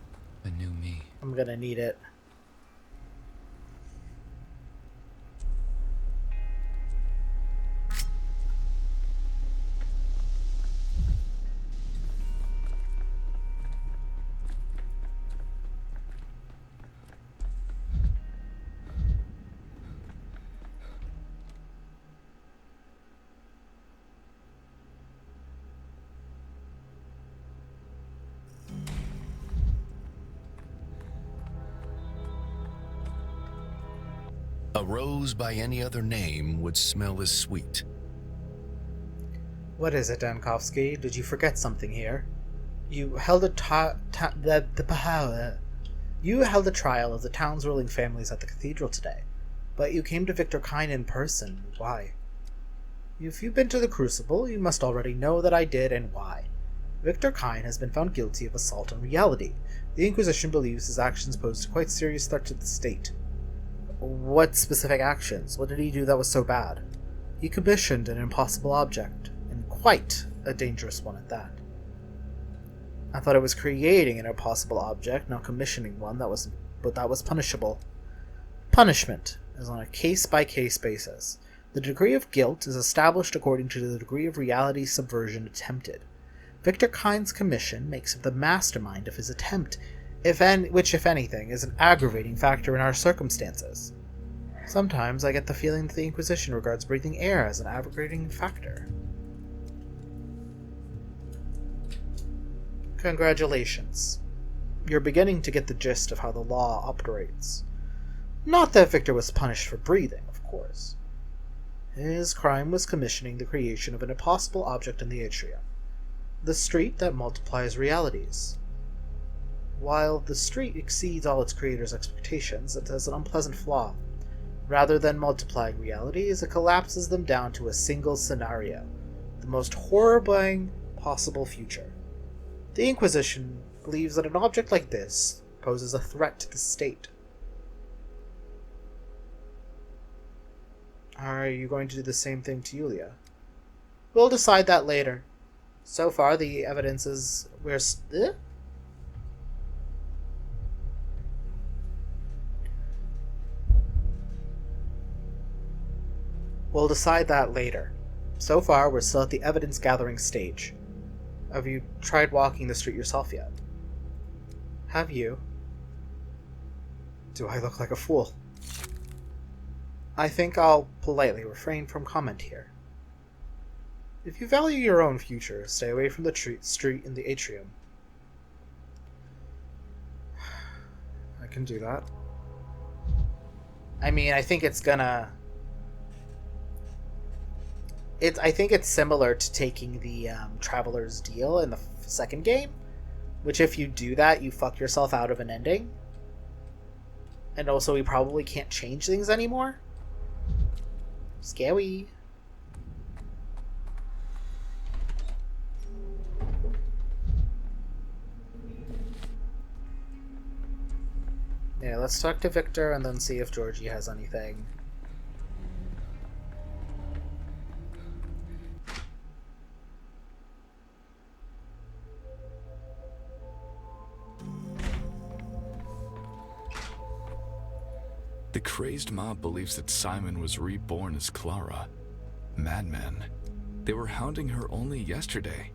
a new me. I'm gonna need it. A rose by any other name would smell as sweet. What is it, Dankovsky? Did you forget something here? You held You held a trial of the town's ruling families at the cathedral today, but you came to Victor Kine in person. Why? If you've been to the Crucible, you must already know that I did and why. Victor Kine has been found guilty of assault on reality. The Inquisition believes his actions posed a quite serious threat to the state. What specific actions? What did he do that was so bad? He commissioned an impossible object, and quite a dangerous one at that. I thought it was creating an impossible object, not commissioning one that was punishable. Punishment is on a case-by-case basis. The degree of guilt is established according to the degree of reality subversion attempted. Victor Kine's commission makes him the mastermind of his attempt, which, if anything, is an aggravating factor in our circumstances. Sometimes I get the feeling that the Inquisition regards breathing air as an aggravating factor. Congratulations. You're beginning to get the gist of how the law operates. Not that Victor was punished for breathing, of course. His crime was commissioning the creation of an impossible object in the atrium. The street that multiplies realities. While the street exceeds all its creator's expectations, it has an unpleasant flaw. Rather than multiplying realities, it collapses them down to a single scenario, the most horrifying possible future. The Inquisition believes that an object like this poses a threat to the state. Are you going to do the same thing to Yulia? We'll decide that later. So far, the evidence is... We'll decide that later. So far, we're still at the evidence-gathering stage. Have you tried walking the street yourself yet? Have you? Do I look like a fool? I think I'll politely refrain from comment here. If you value your own future, stay away from the street in the atrium. I can do that. I mean, I think it's gonna... I think it's similar to taking the Traveler's Deal in the second game, which if you do that, you fuck yourself out of an ending. And also, we probably can't change things anymore. Scary. Yeah, let's talk to Victor and then see if Georgie has anything. The crazed mob believes that Simon was reborn as Clara. Madmen. They were hounding her only yesterday.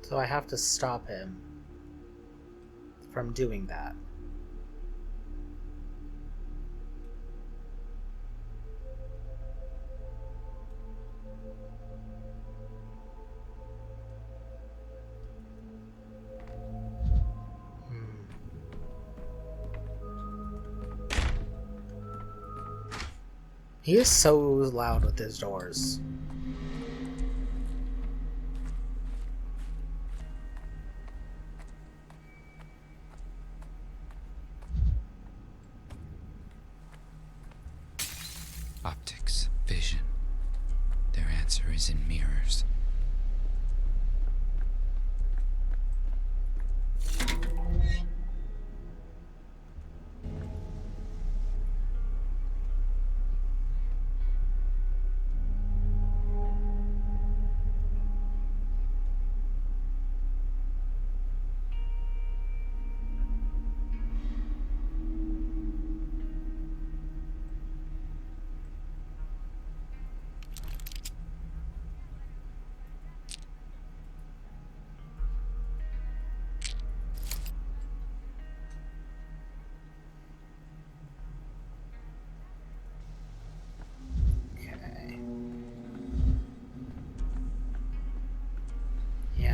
So I have to stop him from doing that. He is so loud with his doors. Optics, vision. Their answer is in mirrors.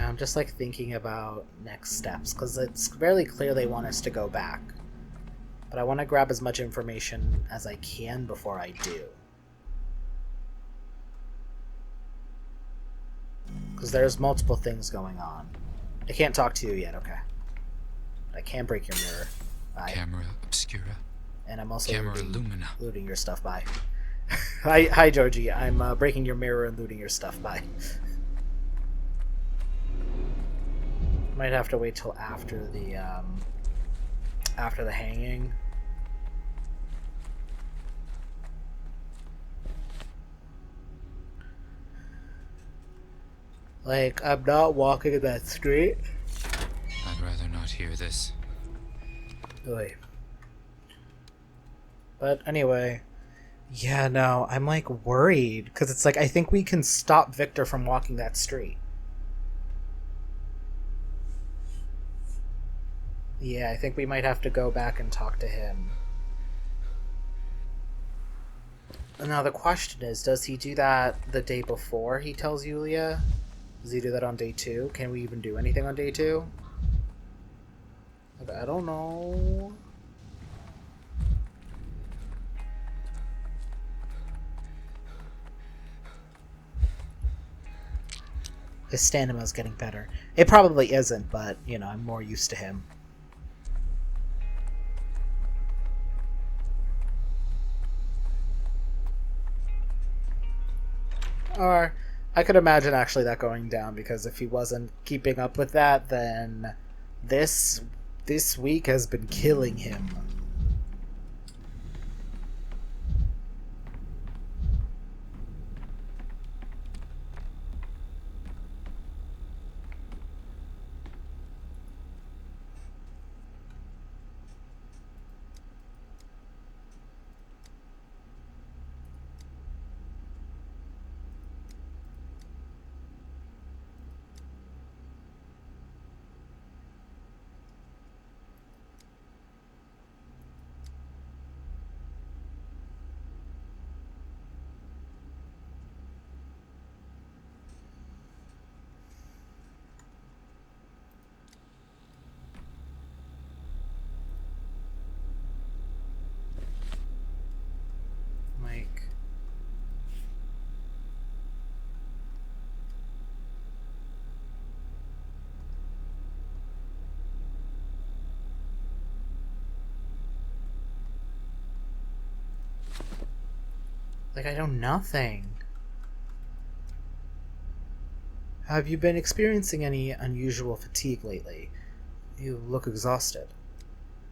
Yeah, I'm just like thinking about next steps because it's fairly clear they want us to go back. But I want to grab as much information as I can before I do. Because there's multiple things going on. I can't talk to you yet, okay. I can break your mirror. Bye. Camera obscura. And I'm also Camera lumina. looting your stuff. Bye. Hi, Georgie. I'm breaking your mirror and looting your stuff. Bye. Might have to wait till after the hanging. Like, I'm not walking in that street. I'd rather not hear this. Oy. But anyway, yeah, no, I'm like worried because it's like I think we can stop Victor from walking that street. Yeah, I think we might have to go back and talk to him. Now the question is, does he do that the day before he tells Yulia? Does he do that on day 2? Can we even do anything on day 2? I don't know. His stamina is getting better. It probably isn't, but, you know, I'm more used to him. Or I could imagine actually that going down, because if he wasn't keeping up with that, then this week has been killing him. Mike. Like, I know nothing. Have you been experiencing any unusual fatigue lately? You look exhausted.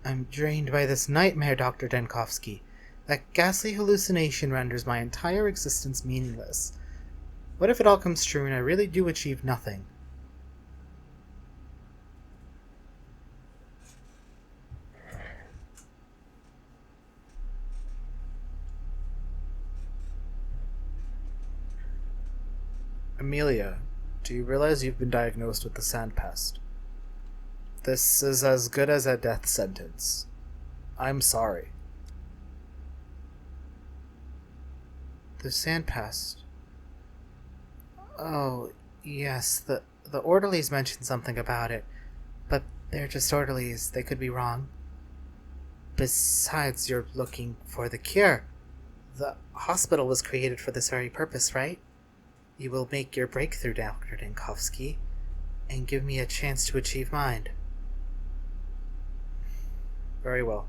I'm drained by this nightmare, Dr. Denkovsky. That ghastly hallucination renders my entire existence meaningless. What if it all comes true and I really do achieve nothing? Amelia, do you realize you've been diagnosed with the sand pest? This is as good as a death sentence. I'm sorry. The sand pest. Oh, yes, the orderlies mentioned something about it, but they're just orderlies, they could be wrong. Besides, you're looking for the cure. The hospital was created for this very purpose, right? You will make your breakthrough, Dr. Denkovsky, and give me a chance to achieve mine. Very well.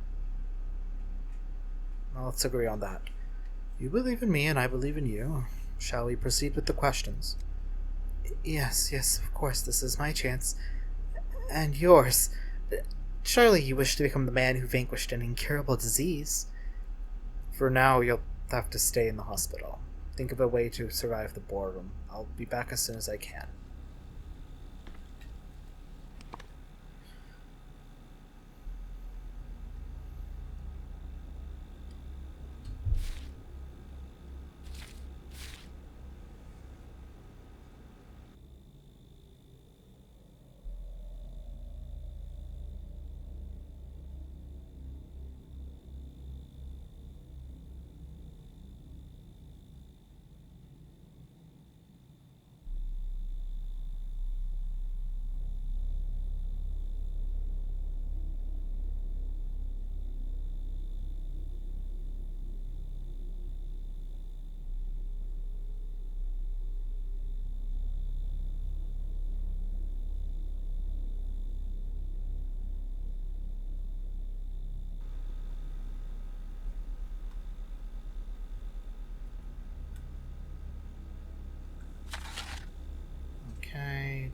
Well, let's agree on that. You believe in me and I believe in you. Shall we proceed with the questions? Yes, of course, this is my chance. And yours. Surely you wish to become the man who vanquished an incurable disease. For now, you'll have to stay in the hospital. Think of a way to survive the boredom. I'll be back as soon as I can.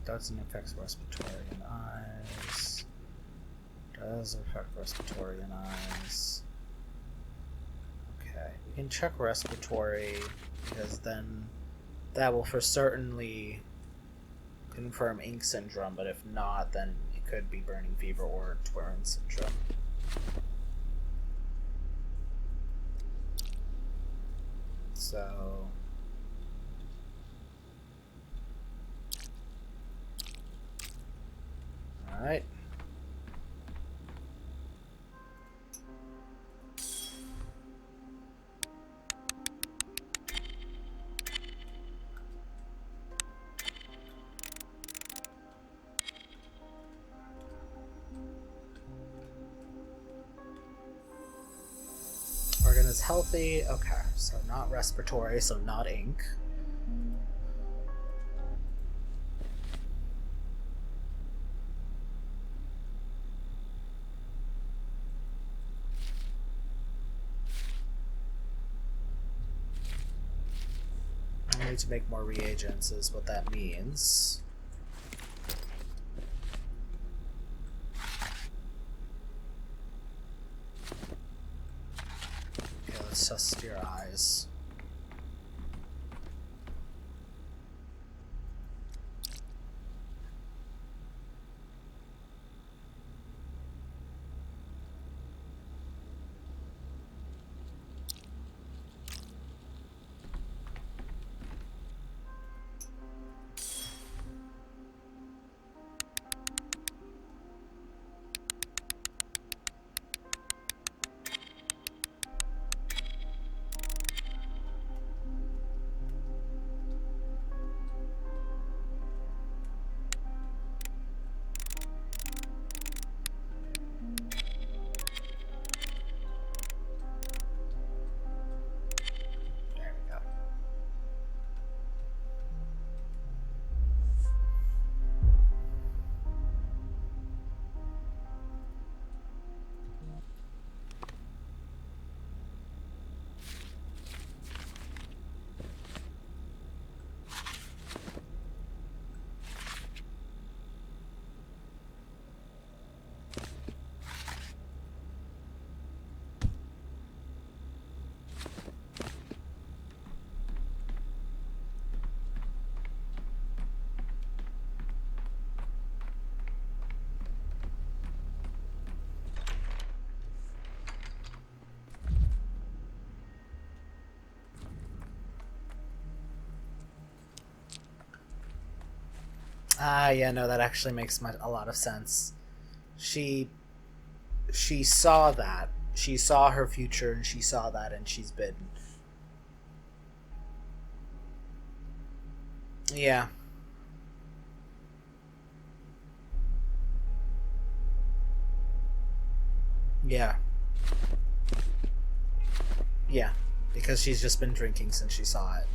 Doesn't affect respiratory and eyes. Does affect respiratory and eyes. Okay, we can check respiratory because then that will for certainly confirm ink syndrome, but if not, then it could be burning fever or Twirren syndrome. So alright. Organ is healthy. Okay, so not respiratory, so not ink. I need to make more reagents is what that means. Okay, let's test your eyes. There we go. Ah, yeah, no, that actually makes a lot of sense. She saw that. She saw her future, and she saw that, and she's been. Yeah. Yeah. Yeah, because she's just been drinking since she saw it.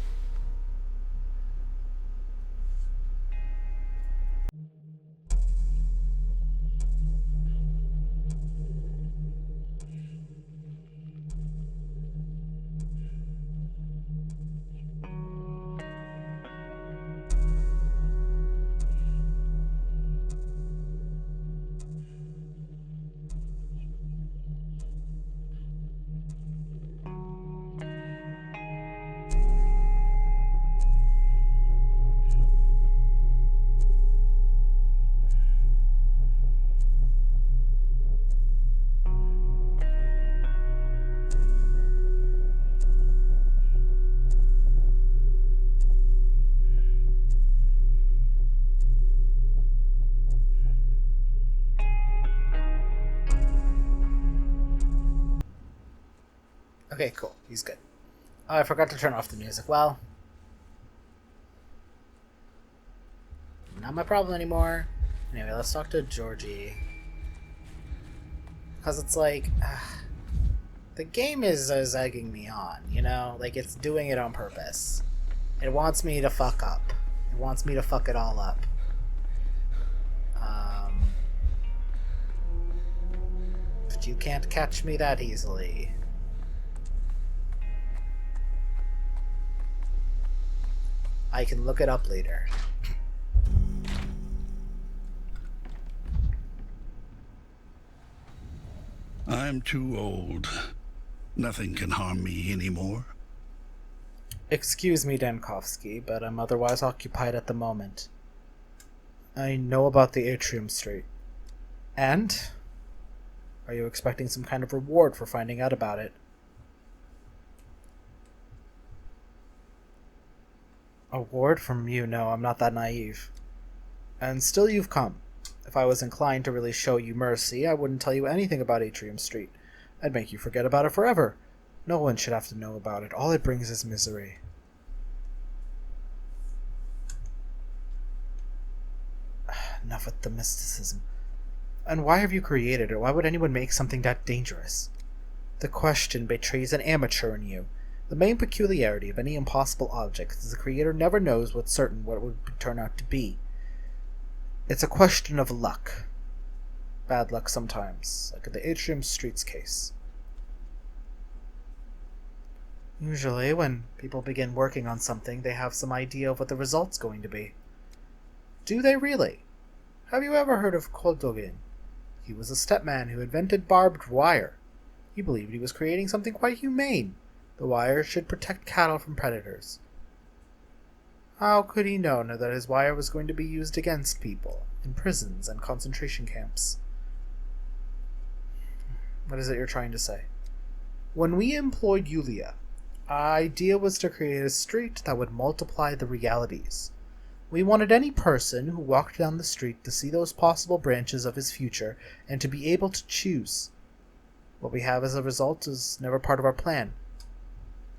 Okay, cool. He's good. Oh, I forgot to turn off the music. Well, not my problem anymore. Anyway, let's talk to Georgie. Because it's like, the game is egging me on, you know? Like, it's doing it on purpose. It wants me to fuck up. It wants me to fuck it all up. But you can't catch me that easily. I can look it up later. I'm too old. Nothing can harm me anymore. Excuse me, Dankovsky, but I'm otherwise occupied at the moment. I know about the Atrium Street. And? Are you expecting some kind of reward for finding out about it? A reward from you? No, I'm not that naive. And still you've come. If I was inclined to really show you mercy, I wouldn't tell you anything about Atrium Street. I'd make you forget about it forever. No one should have to know about it. All it brings is misery. Enough with the mysticism. And why have you created it? Why would anyone make something that dangerous? The question betrays an amateur in you. The main peculiarity of any impossible object is the creator never knows what's certain what it would turn out to be. It's a question of luck. Bad luck sometimes, like in the Atrium Street's case. Usually, when people begin working on something, they have some idea of what the result's going to be. Do they really? Have you ever heard of Koldogin? He was a stepman who invented barbed wire. He believed he was creating something quite humane. The wire should protect cattle from predators. How could he know that his wire was going to be used against people, in prisons and concentration camps? What is it you're trying to say? When we employed Yulia, our idea was to create a street that would multiply the realities. We wanted any person who walked down the street to see those possible branches of his future and to be able to choose. What we have as a result is never part of our plan.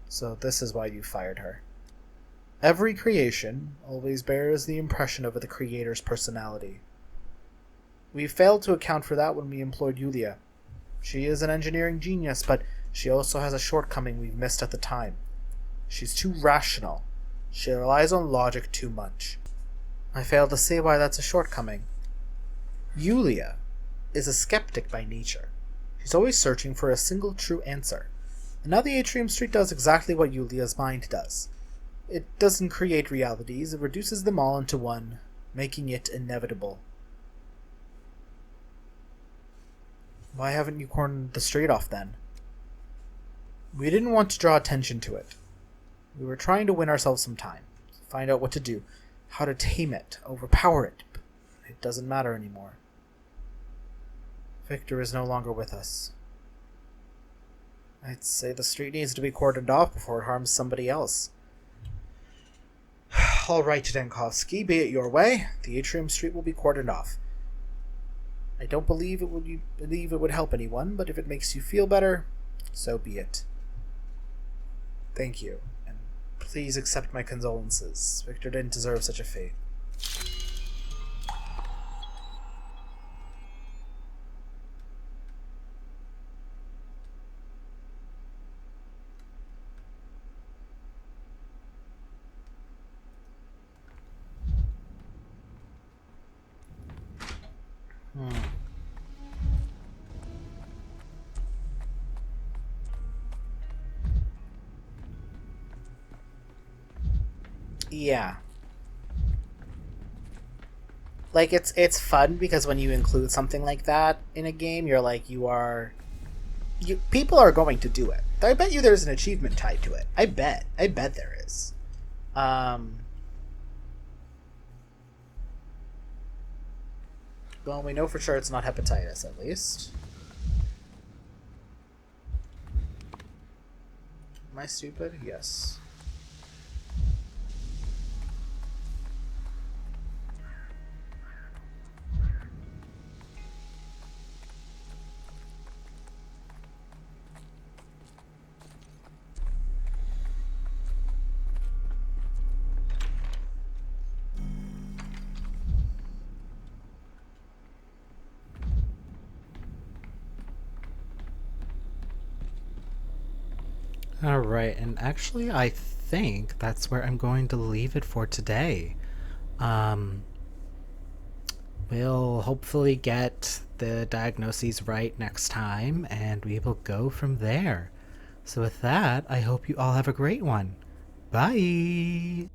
So this is why you fired her. Every creation always bears the impression of the creator's personality. We failed to account for that when we employed Yulia. She is an engineering genius, but she also has a shortcoming we've missed at the time. She's too rational. She relies on logic too much. I fail to see why that's a shortcoming. Yulia is a skeptic by nature. She's always searching for a single true answer. And now the Atrium Street does exactly what Yulia's mind does. It doesn't create realities, it reduces them all into one, making it inevitable. Why haven't you cordoned the street off then? We didn't want to draw attention to it. We were trying to win ourselves some time, find out what to do, how to tame it, overpower it. But it doesn't matter anymore. Victor is no longer with us. I'd say the street needs to be cordoned off before it harms somebody else. All right, Dankovsky, be it your way. The Atrium Street will be cordoned off. I don't believe it would help anyone, but if it makes you feel better, so be it. Thank you, and please accept my condolences. Victor didn't deserve such a fate. Yeah. Like, it's fun because when you include something like that in a game, you're like, people are going to do it. I bet you there's an achievement tied to it. I bet there is. Well, we know for sure it's not hepatitis, at least. Am I stupid? Yes. Alright, and actually I think that's where I'm going to leave it for today. We'll hopefully get the diagnoses right next time, and we will go from there. So with that, I hope you all have a great one. Bye!